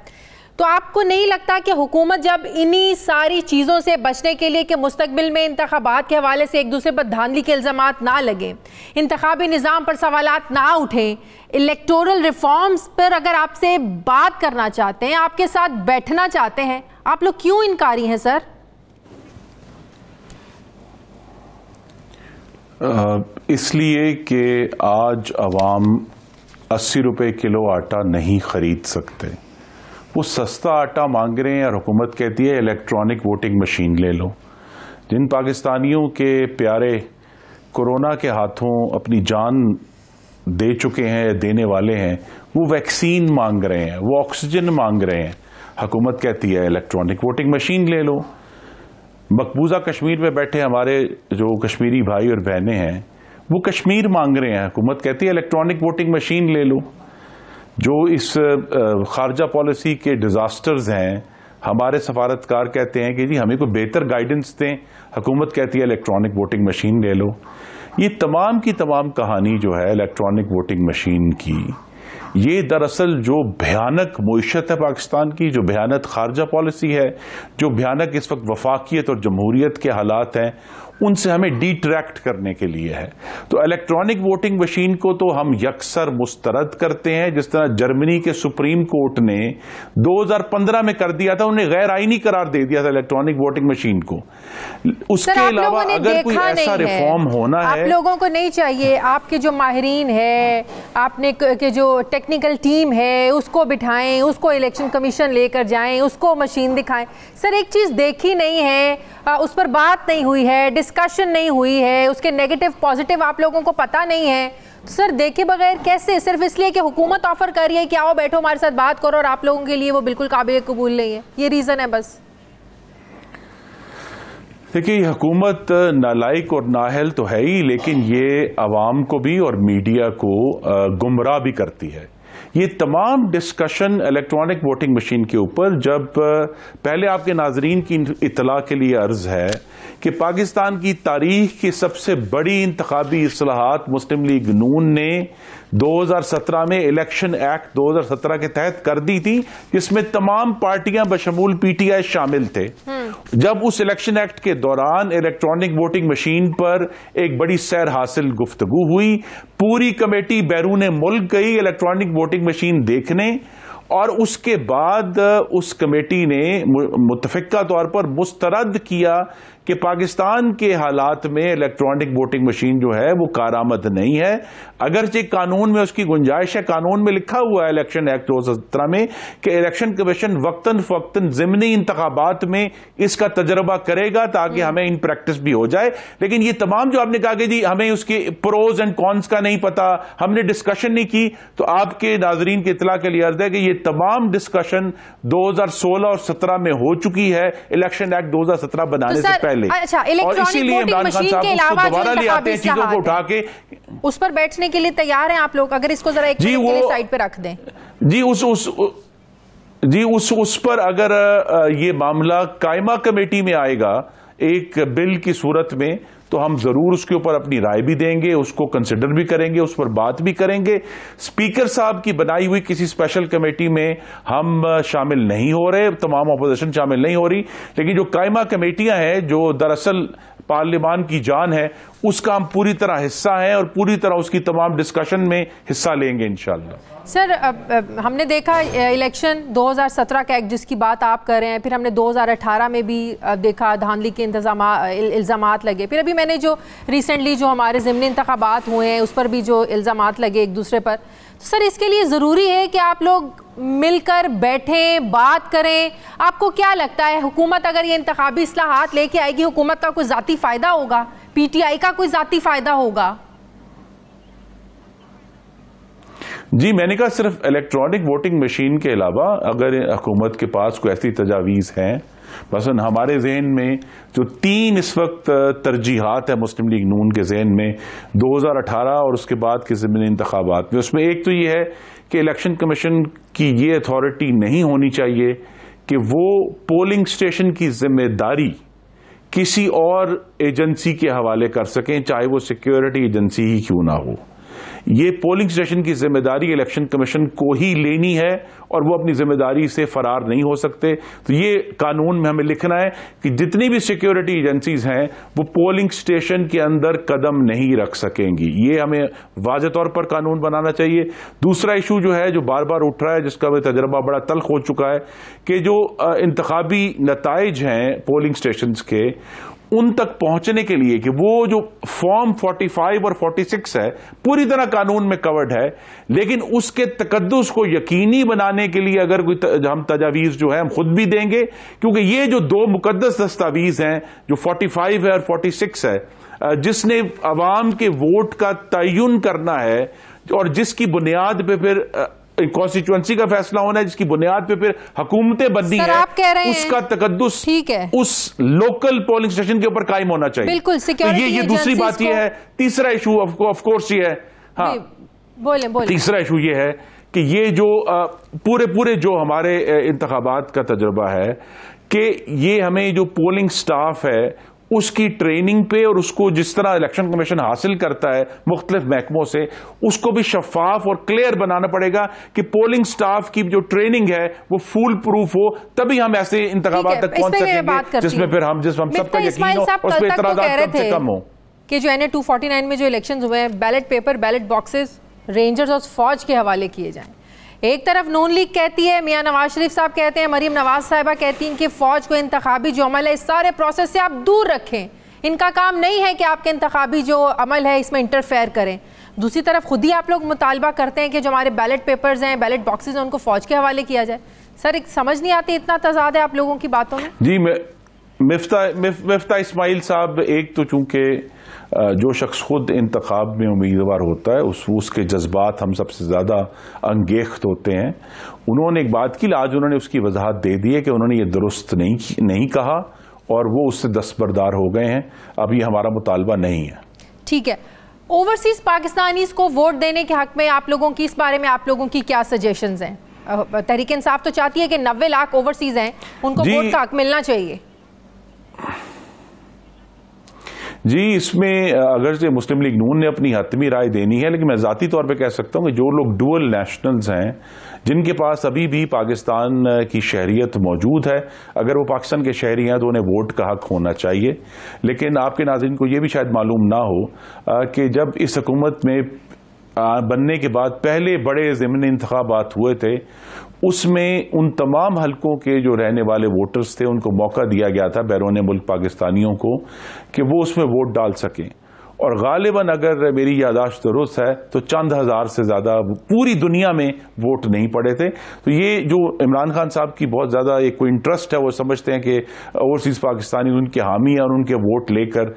तो आपको नहीं लगता कि हुकूमत जब इन्हीं सारी चीज़ों से बचने के लिए कि मुस्तकबिल में इंतखाबात के हवाले से एक दूसरे पर धांधली के इल्ज़ामात ना लगें, इंतखाबी निज़ाम पर सवालात ना उठें, इलेक्टोरल रिफॉर्म्स पर अगर आपसे बात करना चाहते हैं, आपके साथ बैठना चाहते हैं, आप लोग क्यों इनकारी हैं सर? इसलिए कि आज अवाम 80 रुपए किलो आटा नहीं खरीद सकते। वो सस्ता आटा मांग रहे हैं और हुकूमत कहती है इलेक्ट्रॉनिक वोटिंग मशीन ले लो। जिन पाकिस्तानियों के प्यारे कोरोना के हाथों अपनी जान दे चुके हैं, देने वाले हैं, वो वैक्सीन मांग रहे हैं, वो ऑक्सीजन मांग रहे हैं। हुकूमत कहती है इलेक्ट्रॉनिक वोटिंग मशीन ले लो। मकबूजा कश्मीर में बैठे हमारे जो कश्मीरी भाई और बहनें हैं वो कश्मीर मांग रहे हैं। हुकूमत कहती है इलेक्ट्रॉनिक वोटिंग मशीन ले लो। जो इस खारजा पॉलिसी के डिजास्टर्स हैं, हमारे सफारतकार कहते हैं कि जी हमें कोई बेहतर गाइडेंस दें, हुकूमत कहती है इलेक्ट्रॉनिक वोटिंग मशीन ले लो। ये तमाम की तमाम कहानी जो है इलेक्ट्रॉनिक वोटिंग मशीन की, ये दरअसल जो भयानक मुईशत है पाकिस्तान की, जो भयानक खारजा पॉलिसी है, जो भयानक इस वक्त वफाकियत और जमहूरियत के हालात हैं, उनसे हमें डिट्रैक्ट करने के लिए है। तो इलेक्ट्रॉनिक वोटिंग मशीन को तो हम यकसर मुस्तरद करते हैं, जिस तरह जर्मनी के सुप्रीम कोर्ट ने 2015 में कर दिया था, उन्हें गैर आईनी करार दे दिया था इलेक्ट्रॉनिक वोटिंग मशीन को। उसके अलावा अगर कोई ऐसा रिफॉर्म होना है, आप लोगों को नहीं चाहिए, आपके जो माहिरीन है, आपने के जो टेक्निकल टीम है, उसको बिठाएं, उसको इलेक्शन कमीशन लेकर जाएं, उसको मशीन दिखाएं। सर एक चीज देखी नहीं है, उस पर बात नहीं हुई है, डिस्कशन नहीं हुई है, उसके नेगेटिव पॉजिटिव आप लोगों को पता नहीं है। तो सर देखे बगैर कैसे, सिर्फ इसलिए कि हुकूमत ऑफर कर रही है कि आओ बैठो हमारे साथ बात करो, और आप लोगों के लिए वो बिल्कुल काबिल कबूल नहीं है, ये रीजन है बस? देखिए हुकूमत नालायक और नाअहल तो है ही, लेकिन ये अवाम को भी और मीडिया को गुमराह भी करती है। ये तमाम डिस्कशन इलेक्ट्रॉनिक वोटिंग मशीन के ऊपर, जब पहले आपके नाजरीन की इतला के लिए अर्ज है कि पाकिस्तान की तारीख की सबसे बड़ी इंतखाबी इस्लाहात मुस्लिम लीग नून ने 2017 में इलेक्शन एक्ट 2017 के तहत कर दी थी, जिसमें तमाम पार्टियां बशमूल पीटीआई शामिल थे। जब उस इलेक्शन एक्ट के दौरान इलेक्ट्रॉनिक वोटिंग मशीन पर एक बड़ी सैर हासिल गुफ्तगू हुई, पूरी कमेटी बैरून मुल्क गई इलेक्ट्रॉनिक वोटिंग मशीन देखने, और उसके बाद उस कमेटी ने मुत्तफिका तौर पर मुस्तरद किया कि पाकिस्तान के हालात में इलेक्ट्रॉनिक वोटिंग मशीन जो है वो कारआमद नहीं है। अगरचे कानून में उसकी गुंजाइश है, कानून में लिखा हुआ है इलेक्शन एक्ट 2017 में कि इलेक्शन कमीशन वक्तन फवक्तन ज़िमनी इंतखाबात में इसका तजर्बा करेगा ताकि हमें इन प्रैक्टिस भी हो जाए। लेकिन ये तमाम जो आपने कहा कि जी हमें उसके प्रोज एंड कॉन्स का नहीं पता, हमने डिस्कशन नहीं की, तो आपके नाजरीन की इतला के लिए अर्ज है कि ये तमाम डिस्कशन 2016 और 17 में हो चुकी है, इलेक्शन एक्ट 2017 बनाने से पहले। अच्छा, इलेक्ट्रॉनिक वोटिंग मशीन के अलावा दोबारा ले आते हैं चीजों को उठा के, उस पर बैठने के लिए तैयार हैं आप लोग? अगर इसको जरा एक मिनट के लिए साइड पे रख दें। जी उस पर अगर ये मामला कायमा कमेटी में आएगा एक बिल की सूरत में, तो हम जरूर उसके ऊपर अपनी राय भी देंगे, उसको कंसिडर भी करेंगे, उस पर बात भी करेंगे। स्पीकर साहब की बनाई हुई किसी स्पेशल कमेटी में हम शामिल नहीं हो रहे, तमाम अपोजिशन शामिल नहीं हो रही, लेकिन जो कायमा कमेटियां हैं जो दरअसल पार्लियामान की जान है, उसका हम पूरी तरह हिस्सा हैं और पूरी तरह उसकी तमाम डिस्कशन में हिस्सा लेंगे इंशाअल्लाह। सर हमने देखा इलेक्शन 2017 का एक्ट जिसकी बात आप कर रहे हैं, फिर हमने 2018 में भी देखा धांधली के इल्ज़ामात लगे, फिर अभी मैंने जो रिसेंटली जो हमारे ज़िमनी इंतखाबात हुए हैं उस पर भी जो इल्ज़ामात लगे एक दूसरे पर। तो सर इसके लिए ज़रूरी है कि आप लोग मिलकर बैठें, बात करें। आपको क्या लगता है, हुकूमत अगर ये इंतखाबी इस्लाहात लेके आएगी, हुकूमत का कोई ज़ाती फ़ायदा होगा, पीटीआई का कोई ज़ाती फ़ायदा होगा? जी मैंने कहा सिर्फ इलेक्ट्रॉनिक वोटिंग मशीन के अलावा अगर हुकूमत के पास कोई ऐसी तजावीज़ हैं, मसलन हमारे जहन में जो 3 इस वक्त तरजीहात है मुस्लिम लीग नून के जहन में 2018 और उसके बाद के ज़िमनी इंतखाबात में, उसमें एक तो ये है कि इलेक्शन कमीशन की ये अथॉरिटी नहीं होनी चाहिए कि वो पोलिंग स्टेशन की जिम्मेदारी किसी और एजेंसी के हवाले कर सकें, चाहे वो सिक्योरिटी एजेंसी ही क्यों ना हो। ये पोलिंग स्टेशन की जिम्मेदारी इलेक्शन कमीशन को ही लेनी है और वो अपनी जिम्मेदारी से फरार नहीं हो सकते। तो ये कानून में हमें लिखना है कि जितनी भी सिक्योरिटी एजेंसीज हैं वो पोलिंग स्टेशन के अंदर कदम नहीं रख सकेंगी। ये हमें वाज़ेह तौर पर कानून बनाना चाहिए। दूसरा इशू जो है जो बार बार उठ रहा है, जिसका हमें तजर्बा बड़ा तल्ख हो चुका है, कि जो इंतखाबी नताइज हैं पोलिंग स्टेशन के, उन तक पहुंचने के लिए कि वो जो फॉर्म 45 और 46 है पूरी तरह कानून में कवर्ड है, लेकिन उसके तकद्दुस को यकीनी बनाने के लिए अगर कोई हम तजावीज़ जो है हम खुद भी देंगे, क्योंकि ये जो 2 मुकद्दस दस्तावीज़ हैं जो 45 है और 46 है, जिसने अवाम के वोट का तयन करना है और जिसकी बुनियाद पे फिर कॉन्स्टिट्यूएंसी का फैसला होना है जिसकी बुनियाद पे फिर हुकूमतें बननी है, आप कह रहे उसका हैं तकद्दुस ठीक है उस लोकल पोलिंग स्टेशन के ऊपर कायम होना चाहिए। बिल्कुल, तो ये दूसरी बात ये है। तीसरा इशू ऑफ कोर्स ये है, हाँ बोले तीसरा इशू ये है कि ये जो पूरे जो हमारे इंतखाबात का तजुर्बा है कि ये हमें जो पोलिंग स्टाफ है उसकी ट्रेनिंग पे और उसको जिस तरह इलेक्शन कमीशन हासिल करता है मुख्तलिफ महकमों से, उसको भी शफाफ और क्लियर बनाना पड़ेगा कि पोलिंग स्टाफ की जो ट्रेनिंग है वो फुल प्रूफ हो, तभी हम ऐसे इंतखाबात तक पहुंच सकेंगे जिसमें फिर हम सबका यकीन हो, उस पर इतराज़ात कम से कम हो। कि जो NA 249 में जो इलेक्शंस हुए हैं, ballot paper, ballot boxes rangers और फौज के हवाले किए जाएं। एक तरफ नून लीग कहती है, मियां नवाज शरीफ साहब कहते हैं, मरीम नवाज साहिबा कहती हैं कि फौज को इंतखाबी जो अमल है इस सारे प्रोसेस से आप दूर रखें, इनका काम नहीं है कि आपके इंतखाबी जो अमल है इसमें इंटरफेयर करें। दूसरी तरफ खुद ही आप लोग मुतालबा करते हैं कि जो हमारे बैलेट पेपर्स हैं, बैलेट बॉक्सेस हैं, उनको फौज के हवाले किया जाए। सर एक समझ नहीं आती, इतना तजाद है आप लोगों की बातों में। जी, मिफ्ता इस्माइल साहब, एक तो चूंकि जो शख्स खुद इंतखाब में उम्मीदवार होता है उसके जज्बात हम सबसे ज़्यादा अंगेख्त होते हैं। उन्होंने एक बात की, आज उन्होंने उसकी वजाहत दे दी है कि उन्होंने ये दुरुस्त नहीं कहा और वो उससे दस्तबरदार हो गए हैं। अभी हमारा मुतालबा नहीं है। ठीक है, ओवरसीज पाकिस्तानीज को वोट देने के हक में आप लोगों की, इस बारे में आप लोगों की क्या सजेशंस हैं? तहरीक इंसाफ तो चाहती है कि 90 लाख ओवरसीज हैं, उनको वोट का हक मिलना चाहिए। जी, इसमें अगर से मुस्लिम लीग नून ने अपनी हतमी राय देनी है, लेकिन मैं ज़ाती तौर पे कह सकता हूं कि जो लोग डुअल नेशनल्स हैं, जिनके पास अभी भी पाकिस्तान की शहरियत मौजूद है, अगर वो पाकिस्तान के शहरी हैं तो उन्हें वोट का हक होना चाहिए। लेकिन आपके नाज़रीन को ये भी शायद मालूम ना हो कि जब इस हुकूमत में बनने के बाद पहले बड़े ज़िमनी इंतखाबात हुए थे, उसमें उन तमाम हलकों के जो रहने वाले वोटर्स थे उनको मौका दिया गया था, बैरून मुल्क पाकिस्तानियों को, कि वो उसमें वोट डाल सकें। और गालिबन अगर मेरी यादाश्त दुरुस्त है तो चंद हजार से ज्यादा पूरी दुनिया में वोट नहीं पड़े थे। तो ये जो इमरान खान साहब की बहुत ज्यादा एक कोई इंटरेस्ट है, वो समझते हैं कि ओवरसीज पाकिस्तानी उनके हामी हैं और उनके वोट लेकर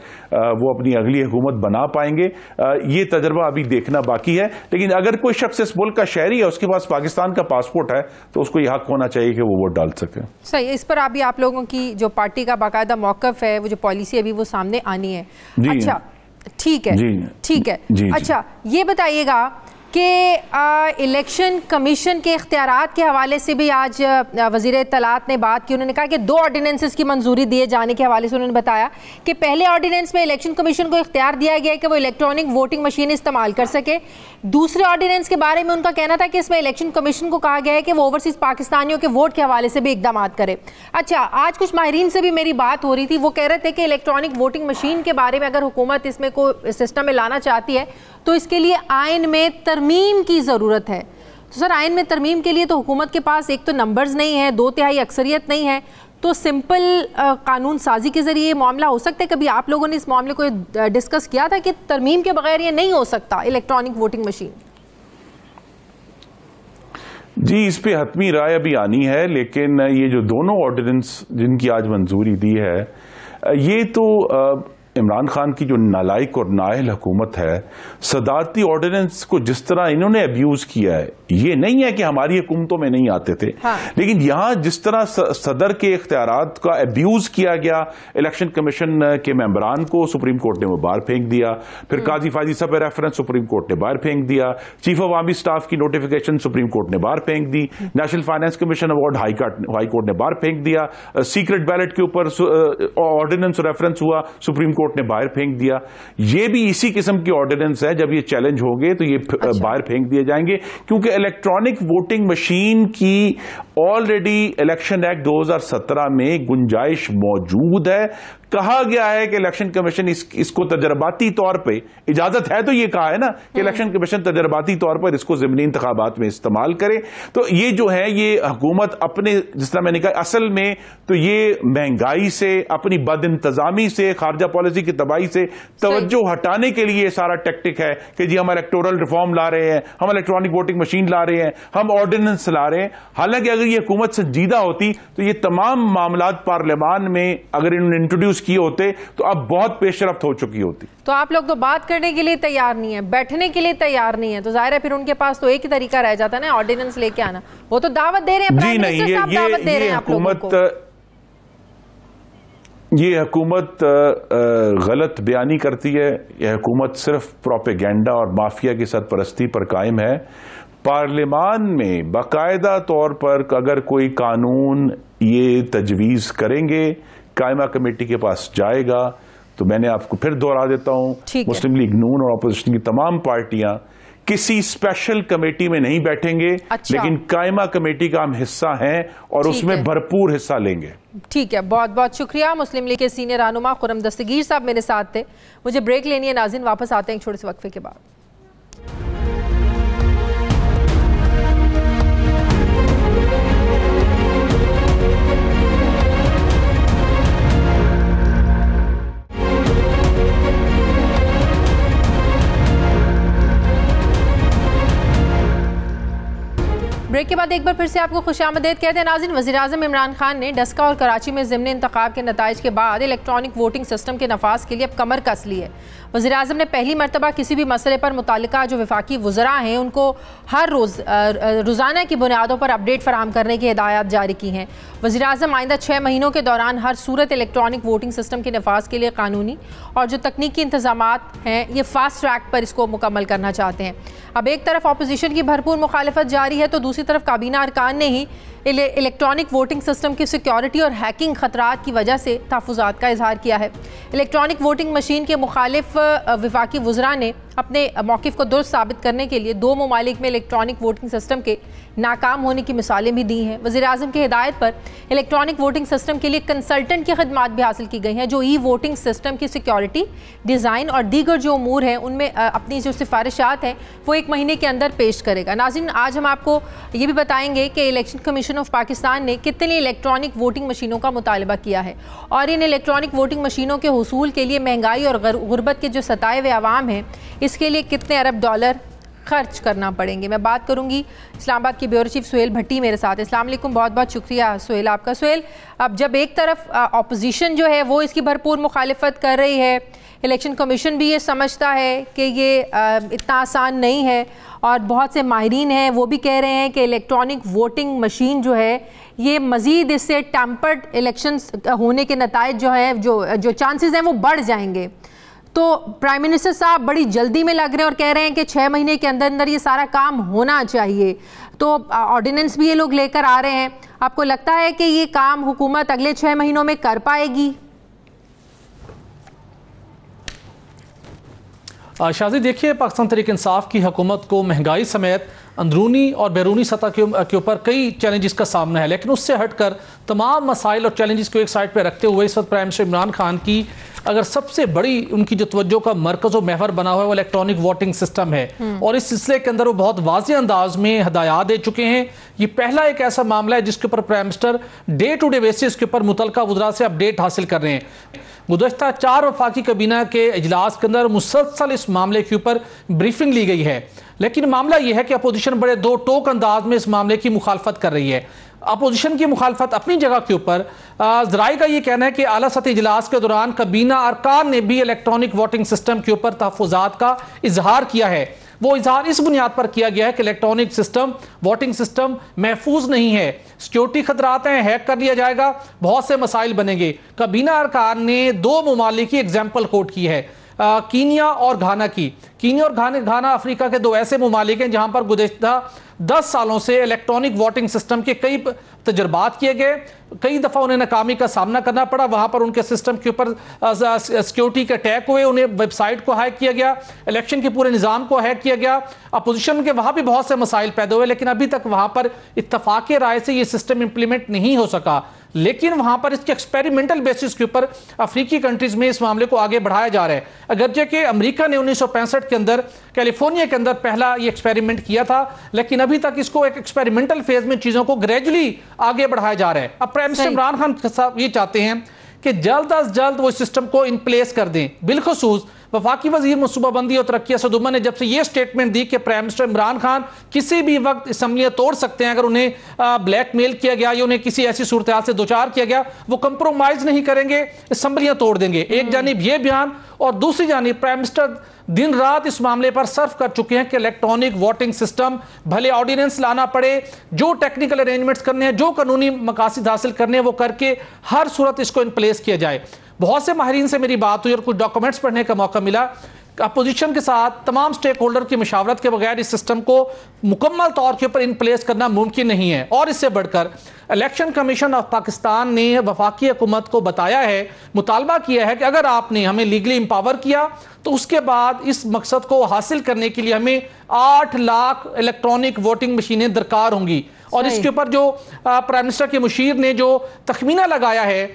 वो अपनी अगली हुकूमत बना पाएंगे। ये तजर्बा अभी देखना बाकी है। लेकिन अगर कोई शख्स इस मुल्क का शहरी है, उसके पास पाकिस्तान का पासपोर्ट है, तो उसको यह हक होना चाहिए कि वो वोट डाल सके। सही, इस पर अभी आप लोगों की जो पार्टी का बाकायदा मौकफ है, वो जो पॉलिसी अभी वो सामने आनी है। अच्छा, ठीक है, ठीक है। अच्छा, ये बताइएगा कि इलेक्शन कमीशन के इख्तियारात के हवाले से भी आज वज़ीर इत्तलात ने बात की। उन्होंने कहा कि 2 ऑर्डिनेंसेस की मंजूरी दिए जाने के हवाले से उन्होंने बताया कि पहले ऑर्डिनेंस में इलेक्शन कमीशन को इख्तियार दिया गया है कि वो इलेक्ट्रॉनिक वोटिंग मशीन इस्तेमाल कर सके। दूसरे ऑर्डिनेंस के बारे में उनका कहना था कि इसमें इलेक्शन कमीशन को कहा गया है कि वो ओवरसीज पाकिस्तानियों के वोट के हवाले से भी इकदाम करे। अच्छा, आज कुछ माहिरीन से भी मेरी बात हो रही थी, वो कह रहे थे कि इलेक्ट्रॉनिक वोटिंग मशीन के बारे में अगर हुकूमत इसमें कोई सिस्टम में लाना चाहती है तो इसके लिए आइन में तरमीम की ज़रूरत है। तो सर, आइन में तरमीम के लिए तो हुकूमत के पास एक तो नंबर्स नहीं है, 2/3 अक्सरियत नहीं है, तो सिंपल कानून साजी के ज़रिए ये मामला हो सकता है। कभी आप लोगों ने इस मामले को डिस्कस किया था कि तरमीम के बगैर ये नहीं हो सकता इलेक्ट्रॉनिक वोटिंग मशीन? जी, इस पे हतमी राय अभी आनी है, लेकिन ये जो दोनों ऑर्डिनेंस जिनकी आज मंजूरी दी है, ये तो इमरान खान की जो नालायक और नाअहल हुकूमत है, सदारती ऑर्डिनेंस को जिस तरह इन्होंने अब्यूज किया है, ये नहीं है कि हमारी हुकूमतों में नहीं आते थे। हाँ। लेकिन यहां जिस तरह सदर के इख्तियारात का अब्यूज किया गया, इलेक्शन कमीशन के मेंबरान को सुप्रीम कोर्ट ने वो बाहर फेंक दिया, फिर काजी फाजी सब रेफरेंस सुप्रीम कोर्ट ने बाहर फेंक दिया, चीफ ऑफ आर्मी स्टाफ की नोटिफिकेशन सुप्रीम कोर्ट ने बाहर फेंक दी, national finance commission award high court ने बाहर फेंक दिया, सीक्रेट बैलेट के ऊपर ऑर्डिनेंस रेफरेंस हुआ, सुप्रीम कोर्ट ने बाहर फेंक दिया। ये भी इसी किस्म की ऑर्डिनेंस है, जब ये चैलेंज होंगे तो ये बाहर फेंक दिए जाएंगे, क्योंकि इलेक्ट्रॉनिक वोटिंग मशीन की ऑलरेडी इलेक्शन एक्ट 2017 में गुंजाइश मौजूद है। कहा गया है कि इलेक्शन कमीशन इसको तजर्बाती तौर पे, इजाजत है तो ये कहा है ना कि इलेक्शन कमीशन तजर्बाती तौर पर इसको ज़िमनी इंतखाबात में इस्तेमाल करे। तो ये जो है, ये हुकूमत अपने, जिस तरह मैंने कहा, असल में तो ये महंगाई से, अपनी बद इंतजामी से, खारजा पॉलिसी की तबाही से तवज्जो हटाने के लिए सारा टैक्टिक है कि जी हम इलेक्टोरल रिफॉर्म ला रहे हैं, हम इलेक्ट्रॉनिक वोटिंग मशीन ला रहे हैं, हम ऑर्डिनेंस ला रहे हैं। हालांकि अगर ये हुकूमत संजीदा होती तो ये तमाम मामलात पार्लियामान में अगर इन्होंने इंट्रोड्यूस किए होते तो अब बहुत पेशरफ्त हो चुकी होती। तो आप लोग तो बात करने के लिए तैयार नहीं है, बैठने के लिए तैयार नहीं है, तो जाहिर है फिर उनके पास तो एक ही तरीका रह जाता है ना, ऑर्डिनेंस लेके आना। वो तो दावत दे रहे हैं, प्राइम मिनिस्टर साहब दावत दे रहे हैं आप लोगों को। ये हुकूमत गलत बयानी करती है। यह हुकूमत सिर्फ प्रोपेगेंडा और माफिया की सरपरस्ती पर कायम है। पार्लियामान में बाकायदा तौर पर अगर कोई कानून ये तजवीज़ करेंगे, कायमा कमेटी के पास जाएगा, तो मैंने आपको फिर दोहरा देता हूं, मुस्लिम लीग नून और अपोजिशन की तमाम पार्टियां किसी स्पेशल कमेटी में नहीं बैठेंगे, लेकिन कायमा कमेटी का हम हिस्सा हैं और उसमें भरपूर हिस्सा लेंगे। ठीक है, बहुत बहुत शुक्रिया। मुस्लिम लीग के सीनियर रहनुमा खुर्रम दस्तगीर साहब मेरे साथ थे। मुझे ब्रेक लेनी है नाज़रीन, वापस आते हैं एक छोटे से वक्फे के बाद। ब्रेक के बाद एक बार फिर से आपको खुशामदीद कहते हैं नाज़रीन। वज़ीर-ए-आज़म इमरान खान ने डस्का और कराची में ज़िमनी इंतखाब के नताइज के बाद इलेक्ट्रॉनिक वोटिंग सिस्टम के नफाज के लिए अब कमर कस ली है। वज़ीर-ए-आज़म ने पहली मरतबा किसी भी मसले पर मुतालिका जो वफाकी वज़रा हैं उनको हर रोज़ रोज़ाना की बुनियादों पर अपडेट फराहम करने की हिदायत जारी की हैं। वज़ीर-ए-आज़म आइंदा 6 महीनों के दौरान हर सूरत इलेक्ट्रॉनिक वोटिंग सिस्टम के नफाज के लिए कानूनी और जो तकनीकी इंतजामात हैं ये फास्ट ट्रैक पर इसको मुकम्मल करना चाहते हैं। अब एक तरफ अपोजिशन की भरपूर मुखालफत जारी है, तो दूसरी तरफ काबीना अरकान ने ही इलेक्ट्रॉनिक वोटिंग सिस्टम की सिक्योरिटी और हैकिंग खतरात की वजह से तहफ़्फ़ुज़ात का इजहार किया है। इलेक्ट्रॉनिक वोटिंग मशीन के मुखालिफ वफाकी वज़रा ने अपने मौक़िफ़ को दुरुस्त साबित करने के लिए 2 ममालिक में इलेक्ट्रॉनिक वोटिंग सिस्टम के नाकाम होने की मिसालें भी दी हैं। वज़ीर-ए-आज़म की हिदायत पर इलेक्ट्रॉनिक वोटिंग सिस्टम के लिए कंसल्टेंट की खिदमात भी हासिल की गई हैं, जो ई वोटिंग सिस्टम की सिक्योरिटी, डिज़ाइन और दीगर जो अमूर हैं उनमें अपनी जो सिफारिशात हैं वो 1 महीने के अंदर पेश करेगा। नाज़रीन, आज हम आपको ये भी बताएंगे कि इलेक्शन कमीशन ऑफ पाकिस्तान ने कितनी इलेक्ट्रॉनिक वोटिंग मशीनों का मुतालबा किया है और इन इलेक्ट्रॉनिक वोटिंग मशीनों के हुसूल के लिए महंगाई और गुर्बत के जो सताए हुए आवाम हैं इसके लिए कितने अरब डॉलर खर्च करना पड़ेंगे। मैं बात करूंगी इस्लामाबाद की ब्यूरो चीफ सुहेल भट्टी मेरे साथ। अस्सलाम वालेकुम, बहुत बहुत शुक्रिया सुहेल आपका। सुहेल, अब जब एक तरफ अपोजिशन जो है वो इसकी भरपूर मुखालिफत कर रही है, इलेक्शन कमीशन भी ये समझता है कि ये इतना आसान नहीं है और बहुत से माहिरीन हैं वो भी कह रहे हैं कि इलेक्ट्रॉनिक वोटिंग मशीन जो है ये मज़ीद इससे टैम्पर्ड इलेक्शंस होने के नताइज जो है जो चांसेस हैं वो बढ़ जाएंगे। तो प्राइम मिनिस्टर साहब बड़ी जल्दी में लग रहे हैं और कह रहे हैं कि 6 महीने के अंदर अंदर ये सारा काम होना चाहिए, तो ऑर्डिनेंस भी ये लोग लेकर आ रहे हैं। आपको लगता है कि ये काम हुकूमत अगले 6 महीनों में कर पाएगी? शाजी, देखिए, पाकिस्तान तहरीक इंसाफ की हुकूमत को महंगाई समेत अंदरूनी और बैरूनी सतह के ऊपर कई चैलेंजेस का सामना है, लेकिन उससे हटकर तमाम मसाइल और चैलेंजेस को एक साइड पर रखते हुए इस वक्त प्राइम मिनिस्टर इमरान खान की अगर सबसे बड़ी उनकी जो तवज्जो का मरकज़ और महवर बना हुआ है वो इलेक्ट्रॉनिक वोटिंग सिस्टम है और इस सिलसिले के अंदर वो बहुत वाज़ेह अंदाज में हदायत दे चुके हैं। ये पहला एक ऐसा मामला है जिसके ऊपर prime minister day to day basis के ऊपर मुतलका वज़रा से अपडेट हासिल कर रहे हैं। गुज़श्ता 4 वफाकी काबीना के इजलास के अंदर मुसलसल इस मामले के ऊपर ब्रीफिंग ली गई है, लेकिन मामला यह है कि अपोजिशन बड़े 2 टोक अंदाज में इस मामले की मुखालफत कर रही है। अपोजिशन की मुखालफत अपनी जगह के ऊपर, ज़राए का ये कहना है कि आला सतह इजलास के दौरान काबीना अरकान ने भी इलेक्ट्रॉनिक वोटिंग सिस्टम के ऊपर तहफ़्फ़ुज़ात का इजहार किया है। वो इजहार इस बुनियाद पर किया गया है कि इलेक्ट्रॉनिक सिस्टम, वोटिंग सिस्टम महफूज नहीं है, सिक्योरिटी खतरात हैं, हैक कर लिया जाएगा, बहुत से मसाइल बनेंगे। काबीना अरकान ने 2 ममालिक की एग्जाम्पल कोट की है, कीनिया और घाना की। कीनिया और घाना अफ्रीका के 2 ऐसे ममालिक हैं जहां पर गुज़श्ता 10 सालों से इलेक्ट्रॉनिक वोटिंग सिस्टम के कई तजर्बात किए गए, कई दफ़ा उन्हें नाकामी का सामना करना पड़ा। वहां पर उनके सिस्टम के ऊपर सिक्योरिटी के अटैक हुए, उन्हें वेबसाइट को हैक किया गया, इलेक्शन के पूरे निज़ाम को हैक किया गया। अपोजिशन के वहां भी बहुत से मसाइल पैदा हुए, लेकिन अभी तक वहां पर इत्तफाक राय से ये सिस्टम इंप्लीमेंट नहीं हो सका। लेकिन वहां पर इसके एक्सपेरिमेंटल बेसिस के ऊपर अफ्रीकी कंट्रीज में इस मामले को आगे बढ़ाया जा रहा है। अगरचे कि अमेरिका ने 1965 के अंदर कैलिफोर्निया के अंदर पहला ये एक्सपेरिमेंट किया था, लेकिन अभी तक इसको एक एक्सपेरिमेंटल फेज में चीजों को ग्रेजुअली आगे बढ़ाया जा रहा है। अब प्राइम मिनिस्टर इमरान खान साहब ये चाहते हैं कि जल्द अज जल्द वो सिस्टम को इन प्लेस कर दें, बिलखुसूस वफाकी वजीर मनसूबाबंदी और तरक्की असद उमर ने जब से ये स्टेटमेंट दी कि प्राइम मिनिस्टर इमरान खान किसी भी वक्त असम्बलियां तोड़ सकते हैं, अगर उन्हें ब्लैकमेल किया गया या उन्हें किसी ऐसी सूरत हाल से दोचार किया गया, वो कंप्रोमाइज नहीं करेंगे, असम्बलियां तोड़ देंगे। एक जानिब ये बयान और दूसरी जानिब प्राइम मिनिस्टर दिन रात इस मामले पर सर्फ कर चुके हैं कि इलेक्ट्रॉनिक वोटिंग सिस्टम भले ऑर्डिनेंस लाना पड़े, जो टेक्निकल अरेंजमेंट्स करने हैं, जो कानूनी मकासद हासिल करने हैं, वो करके हर सूरत इसको इन प्लेस किया जाए। बहुत से माहिरीन से मेरी बात हुई और कुछ डॉक्यूमेंट्स पढ़ने का मौका मिला। अपोजिशन के साथ तमाम स्टेक होल्डर की मशावरत के बगैर इस सिस्टम को मुकम्मल तौर के ऊपर इन प्लेस करना मुमकिन नहीं है। और इससे बढ़कर इलेक्शन कमीशन ऑफ पाकिस्तान ने वफाकी हुकूमत को बताया है, मुतालबा किया है कि अगर आपने हमें लीगली एम्पावर किया तो उसके बाद इस मकसद को हासिल करने के लिए हमें 8 लाख इलेक्ट्रॉनिक वोटिंग मशीनें दरकार होंगी। और इसके ऊपर जो प्राइम मिनिस्टर के मुशीर ने जो तखमीना लगाया है,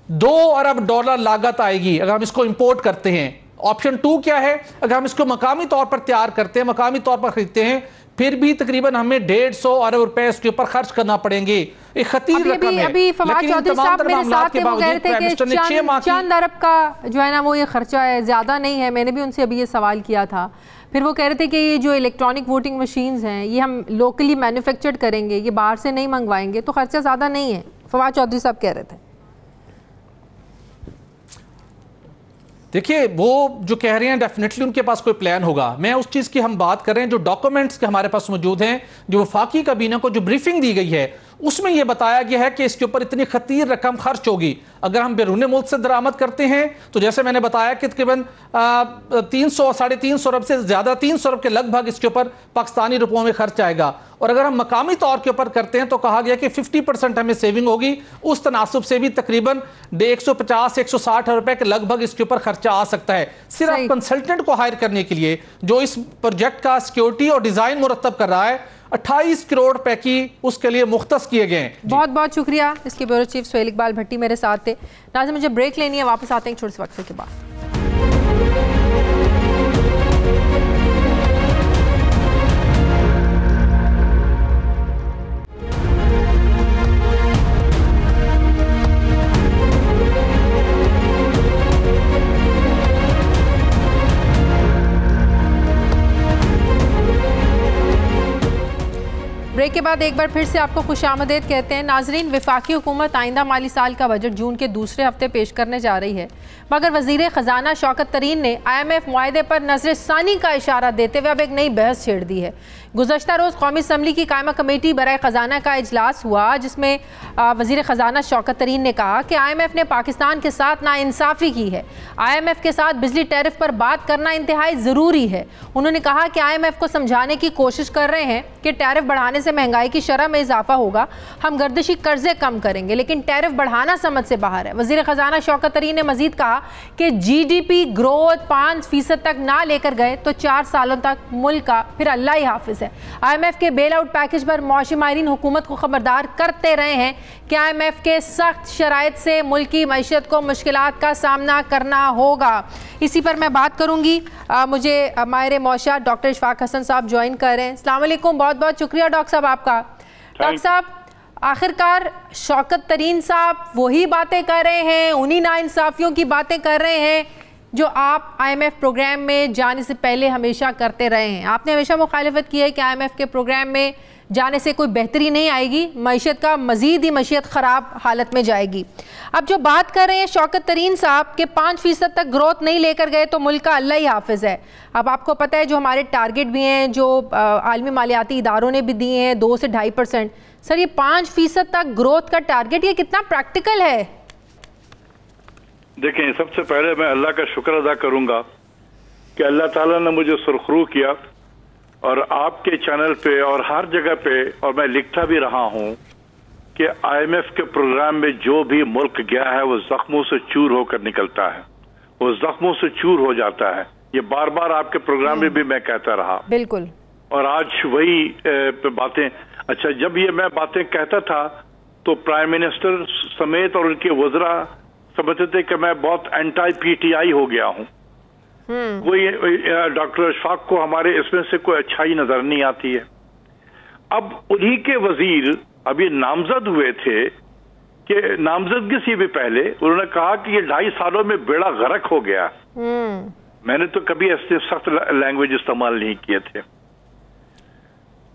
$2 अरब लागत आएगी अगर हम इसको इंपोर्ट करते हैं। ऑप्शन 2 क्या है, अगर हम इसको मकामी तौर पर तैयार करते हैं, मकामी तौर पर खरीदते हैं, फिर भी तकरीबन हमें 150 अरब रुपए इसके ऊपर खर्च करना पड़ेंगे। एक खतीर रकम है। अभी फवाद चौधरी साहब मेरे साथ थे, वो कह रहे थे कि चंद अरब का जो है ना वो ये खर्चा है, ज्यादा नहीं है। मैंने भी उनसे अभी ये सवाल किया था। फिर वो कह रहे थे कि ये जो इलेक्ट्रॉनिक वोटिंग मशीन्स हैं ये हम लोकली मैन्युफैक्चर्ड करेंगे, ये बाहर से नहीं मंगवाएंगे, तो खर्चा ज्यादा नहीं है। फवाद चौधरी साहब कह रहे थे। देखिए वो जो कह रहे हैं डेफिनेटली उनके पास कोई प्लान होगा। मैं उस चीज़ की हम बात कर रहे हैं जो डॉक्यूमेंट्स के हमारे पास मौजूद हैं, जो वफाकी काबीना को जो ब्रीफिंग दी गई है उसमें यह बताया गया है कि इसके ऊपर इतनी खतीर रकम खर्च होगी। अगर हम बैरून मुल्क से दरामद करते हैं तो जैसे मैंने बताया कि तकरीबन 300 साढ़े 300 अरब से ज़्यादा 300 अरब के लगभग इसके ऊपर पाकिस्तानी रुपयों में खर्च आएगा। और अगर हम मकामी तौर के ऊपर करते हैं तो कहा गया कि 50% हमें सेविंग होगी। उस तनासुब से भी तकरीबन 150-160 रुपए के लगभग इसके ऊपर खर्चा आ सकता है, सिर्फ कंसल्टेंट को हायर करने के लिए जो इस प्रोजेक्ट का सिक्योरिटी और डिजाइन मुरतब कर रहा है। 28 करोड़ रुपए की उसके लिए मुख्तस किए गए हैं। बहुत बहुत शुक्रिया। इसके ब्यूरो चीफ सुहेल इकबाल भट्टी मेरे साथ थे। नाज़रीन मुझे ब्रेक लेनी है, वापस आते हैं छोटे से वक्फे के बाद। ब्रेक के बाद एक बार फिर से आपको खुशामदीद कहते हैं। नाजरीन, वफाकी हुकूमत आइंदा माली साल का बजट जून के दूसरे हफ्ते पेश करने जा रही है, मगर वज़ीर ख़जाना शौकत तरीन ने IMF मुआहदे पर नज़र-ए-सानी का इशारा देते हुए अब एक नई बहस छेड़ दी है। गुज़श्ता रोज़ कौमी असम्बली की कायमा कमेटी बराए ख़जाना का इजलास हुआ, जिसमें वज़ीर ख़जाना शौकत तरीन ने कहा कि IMF ने पाकिस्तान के साथ नाइंसाफ़ी की है। IMF के साथ बिजली टैरिफ पर बात करना इंतहाई ज़रूरी है। उन्होंने कहा कि IMF को समझाने की कोशिश कर रहे हैं कि टैरिफ बढ़ाने से महंगाई की शरह में इजाफा होगा, हम गर्दिशी कर्जे कम करेंगे, लेकिन टैरिफ बढ़ाना समझ से बाहर है। वज़ीर ख़जाना शौकत तरीन ने मजीद कहा कि GDP ग्रोथ 5% तक ना लेकर गए तो 4 सालों तक मुल्क का फिर अल्लाह ही हाफिज है। IMF के बेल आउट पैकेज पर मौशी माहिरीन हुकूमत को खबरदार करते रहे हैं कि IMF के सख्त शराइत से मुल्क की मईशत को मुश्किलात का सामना करना होगा। इसी पर मैं बात करूंगी। मुझे माहिर मौशा डॉक्टर इशफाक हसन साहब ज्वाइन कर रहे हैं। अस्सलाम वालेकुम, बहुत बहुत शुक्रिया डॉक्टर साहब आपका। डॉक्टर साहब, आखिरकार शौकत तरीन साहब वही बातें कर रहे हैं, उन्हीं नाइंसाफियों की बातें कर रहे हैं जो आप IMF प्रोग्राम में जाने से पहले हमेशा करते रहे हैं। आपने हमेशा मुखालिफत की है कि IMF के प्रोग्राम में जाने से कोई बेहतरी नहीं आएगी, मईशत का मज़ीद ही मईशत ख़राब हालत में जाएगी। अब जो बात कर रहे हैं शौकत तरीन साहब के 5% तक ग्रोथ नहीं लेकर गए तो मुल्क का अल्लाह ही हाफिज़ है। अब आपको पता है जो हमारे टारगेट भी हैं, जो आलमी मालियाती इदारों ने भी दिए हैं 2 से 2.5%। सर, ये 5% तक ग्रोथ का टारगेट ये कितना प्रैक्टिकल है? देखें, सबसे पहले मैं अल्लाह का शुक्र अदा करूंगा कि अल्लाह ताला ने मुझे सुरखरू किया और आपके चैनल पे और हर जगह पे, और मैं लिखता भी रहा हूं कि IMF के प्रोग्राम में जो भी मुल्क गया है वो जख्मों से चूर होकर निकलता है, वो जख्मों से चूर हो जाता है। ये बार बार आपके प्रोग्राम में भी मैं कहता रहा, बिल्कुल, और आज वही बातें। अच्छा, जब ये मैं बातें कहता था तो प्राइम मिनिस्टर समेत और उनके वज़रा समझते थे कि मैं बहुत एंटी PTI हो गया हूं। वही डॉक्टर इशफाक को हमारे इसमें से कोई अच्छाई नजर नहीं आती है। अब उन्हीं के वजीर अभी नामजद हुए थे कि नामजदगी से भी पहले उन्होंने कहा कि ये 2.5 सालों में बेड़ा गर्क हो गया। मैंने तो कभी ऐसे सख्त लैंग्वेज इस्तेमाल नहीं किए थे।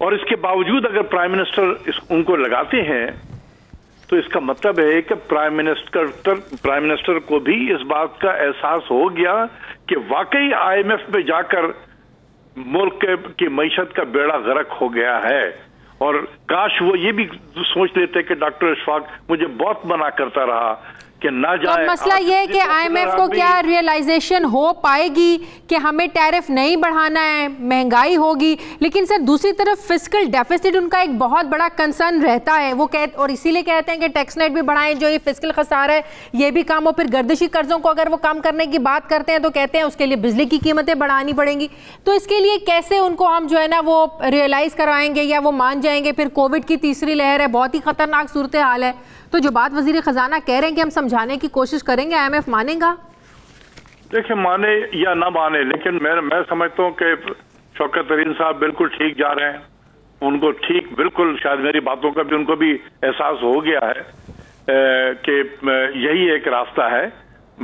और इसके बावजूद अगर प्राइम मिनिस्टर उनको लगाते हैं तो इसका मतलब है कि प्राइम मिनिस्टर को भी इस बात का एहसास हो गया कि वाकई IMF में जाकर मुल्क की मईशत का बेड़ा गर्क हो गया है। और काश वो ये भी सोच लेते कि डॉक्टर इशफाक मुझे बहुत मना करता रहा कि ना जाए। तो मसला ये है कि IMF को क्या रियलाइजेशन हो पाएगी कि हमें टैरिफ नहीं बढ़ाना है, महंगाई होगी, लेकिन सर दूसरी तरफ फिस्कल डेफिसिट उनका एक बहुत बड़ा कंसर्न रहता है। वो और इसीलिए कहते हैं कि टैक्स नेट भी बढ़ाएं, जो ये फिस्कल खसारा है ये भी कम हो। फिर गर्दिशी कर्जों को अगर वो कम करने की बात करते हैं तो कहते हैं उसके लिए बिजली की कीमतें बढ़ानी पड़ेंगी। तो इसके लिए कैसे उनको हम जो है ना वो रियलाइज करवाएंगे या वो मान जाएंगे? फिर कोविड की तीसरी लहर है, बहुत ही खतरनाक सूरत हाल है। तो जो बात वजीर खजाना कह रहे हैं कि हम समझाने की कोशिश करेंगे, IMF मानेगा? देखिए, माने या ना माने, लेकिन मैं समझता हूँ कि शौकत तरीन साहब बिल्कुल ठीक जा रहे हैं। उनको ठीक बिल्कुल, शायद मेरी बातों का भी उनको भी एहसास हो गया है कि यही एक रास्ता है।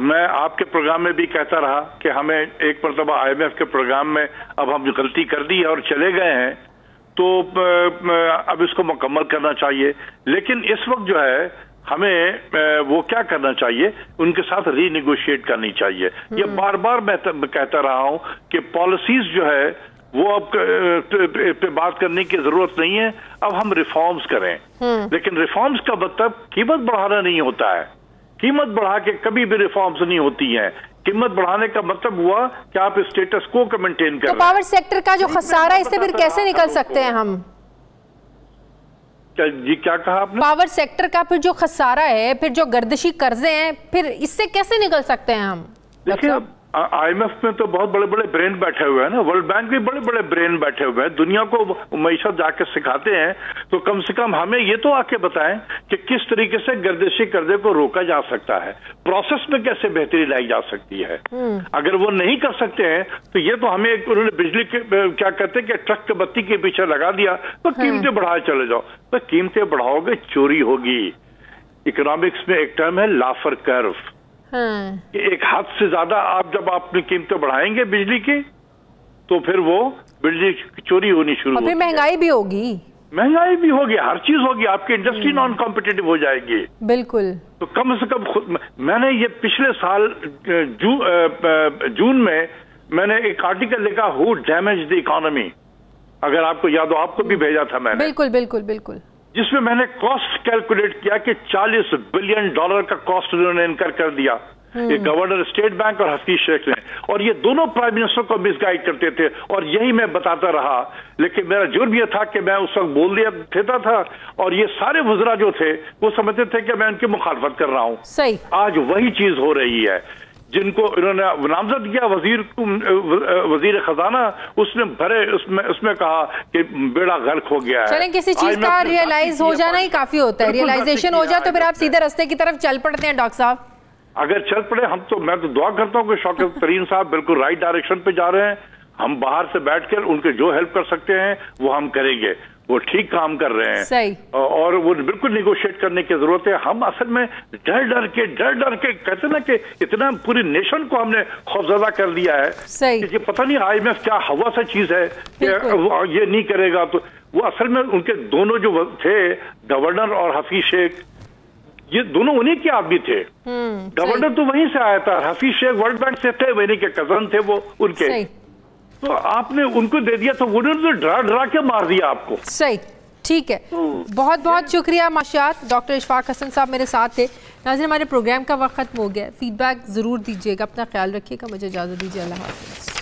मैं आपके प्रोग्राम में भी कहता रहा कि हमें एक मरतबा IMF के प्रोग्राम में अब हम गलती कर दी है और चले गए हैं, तो अब इसको मुकम्मल करना चाहिए। लेकिन इस वक्त जो है हमें वो क्या करना चाहिए, उनके साथ रीनिगोशिएट करनी चाहिए। ये बार बार मैं कहता रहा हूं कि पॉलिसीज जो है वो अब पे बात करने की जरूरत नहीं है, अब हम रिफॉर्म्स करें। लेकिन रिफॉर्म्स का मतलब कीमत बढ़ाना नहीं होता है। कीमत बढ़ा के कभी भी रिफॉर्म्स नहीं होती हैं। कीमत बढ़ाने का मतलब हुआ कि आप स्टेटस को मेंटेन कर रहे हैं। तो पावर सेक्टर का जो खसारा है इससे फिर कैसे निकल सकते हैं हम? क्या कहा आपने? पावर सेक्टर का फिर जो खसारा है, फिर जो गर्दिशी कर्जे हैं, फिर इससे कैसे निकल सकते हैं हम? देखिए, IMF में तो बहुत बड़े बड़े ब्रेन बैठे हुए हैं ना, वर्ल्ड बैंक भी बड़े बड़े ब्रेन बैठे हुए हैं, दुनिया को मईशत जाके सिखाते हैं। तो कम से कम हमें ये तो आके बताएं कि किस तरीके से गर्दिशी कर्जे को रोका जा सकता है, प्रोसेस में कैसे बेहतरी लाई जा सकती है। अगर वो नहीं कर सकते हैं तो ये तो हमें उन्होंने बिजली के क्या कहते हैं कि ट्रक के बत्ती के पीछे लगा दिया तो कीमतें बढ़ाए चले जाओ। तो कीमतें बढ़ाओगे चोरी होगी। इकोनॉमिक्स में एक टर्म है लाफर कर्व। एक हद से ज्यादा जब अपनी कीमतें बढ़ाएंगे बिजली की तो फिर वो बिजली चोरी होनी शुरू होगी। महंगाई भी होगी, महंगाई भी होगी, हर चीज होगी, आपकी इंडस्ट्री नॉन कॉम्पिटिटिव हो जाएगी। बिल्कुल। तो कम से कम खुद मैंने ये पिछले साल जून में मैंने एक आर्टिकल लिखा, हु डैमेज द इकोनॉमी, अगर आपको याद हो, आपको भी भेजा था मैंने। बिल्कुल बिल्कुल बिल्कुल। जिसमें मैंने कॉस्ट कैलकुलेट किया कि $40 बिलियन का कॉस्ट उन्होंने इनकर कर दिया, ये गवर्नर स्टेट बैंक और हफीज शेख ने। और ये दोनों प्राइम मिनिस्टर को मिसगाइड करते थे और यही मैं बताता रहा। लेकिन मेरा जुर्म यह था कि मैं उस वक्त बोल दिया देता था और ये सारे वज़रा जो थे वो समझते थे कि मैं उनकी मुखालफत कर रहा हूं। सही। आज वही चीज हो रही है। जिनको इन्होंने नामजद किया वजीर खजाना, उसने भरे उसमें कहा कि बेड़ा गर्क हो गया है। चलें, किसी चीज का रियलाइज हो जाना ही काफी होता है। रियलाइजेशन हो जाए तो फिर आप सीधे रास्ते की तरफ चल पड़ते हैं। डॉक्टर साहब, अगर चल पड़े मैं तो दुआ करता हूँ कि शौकत तरीन साहब बिल्कुल राइट डायरेक्शन पे जा रहे हैं। हम बाहर से बैठकर उनके जो हेल्प कर सकते हैं वो हम करेंगे। वो ठीक काम कर रहे हैं। सही। और वो बिल्कुल निगोशिएट करने की जरूरत है। हम असल में डर डर के कहते ना कि इतना पूरी नेशन को हमने खौफजदा कर दिया है। सही। कि पता नहीं IMF क्या हवा सा चीज है कि ये नहीं करेगा। तो वो असल में उनके दोनों जो थे गवर्नर और हफीज शेख, ये दोनों उन्हीं के आदमी थे। गवर्नर तो वहीं से आया था, हफीज शेख वर्ल्ड बैंक से थे, वहीं के कजन थे वो उनके। तो आपने उनको दे दिया तो उन्होंने तो डरा के मार दिया आपको। सही, ठीक है। बहुत बहुत शुक्रिया माशात। डॉक्टर इशफाक हसन साहब मेरे साथ थे। नाज़रीन, हमारे प्रोग्राम का वक्त खत्म हो गया। फीडबैक जरूर दीजिएगा, अपना ख्याल रखिएगा। मुझे इजाजत दीजिए। अल्लाह हाफ़िज़।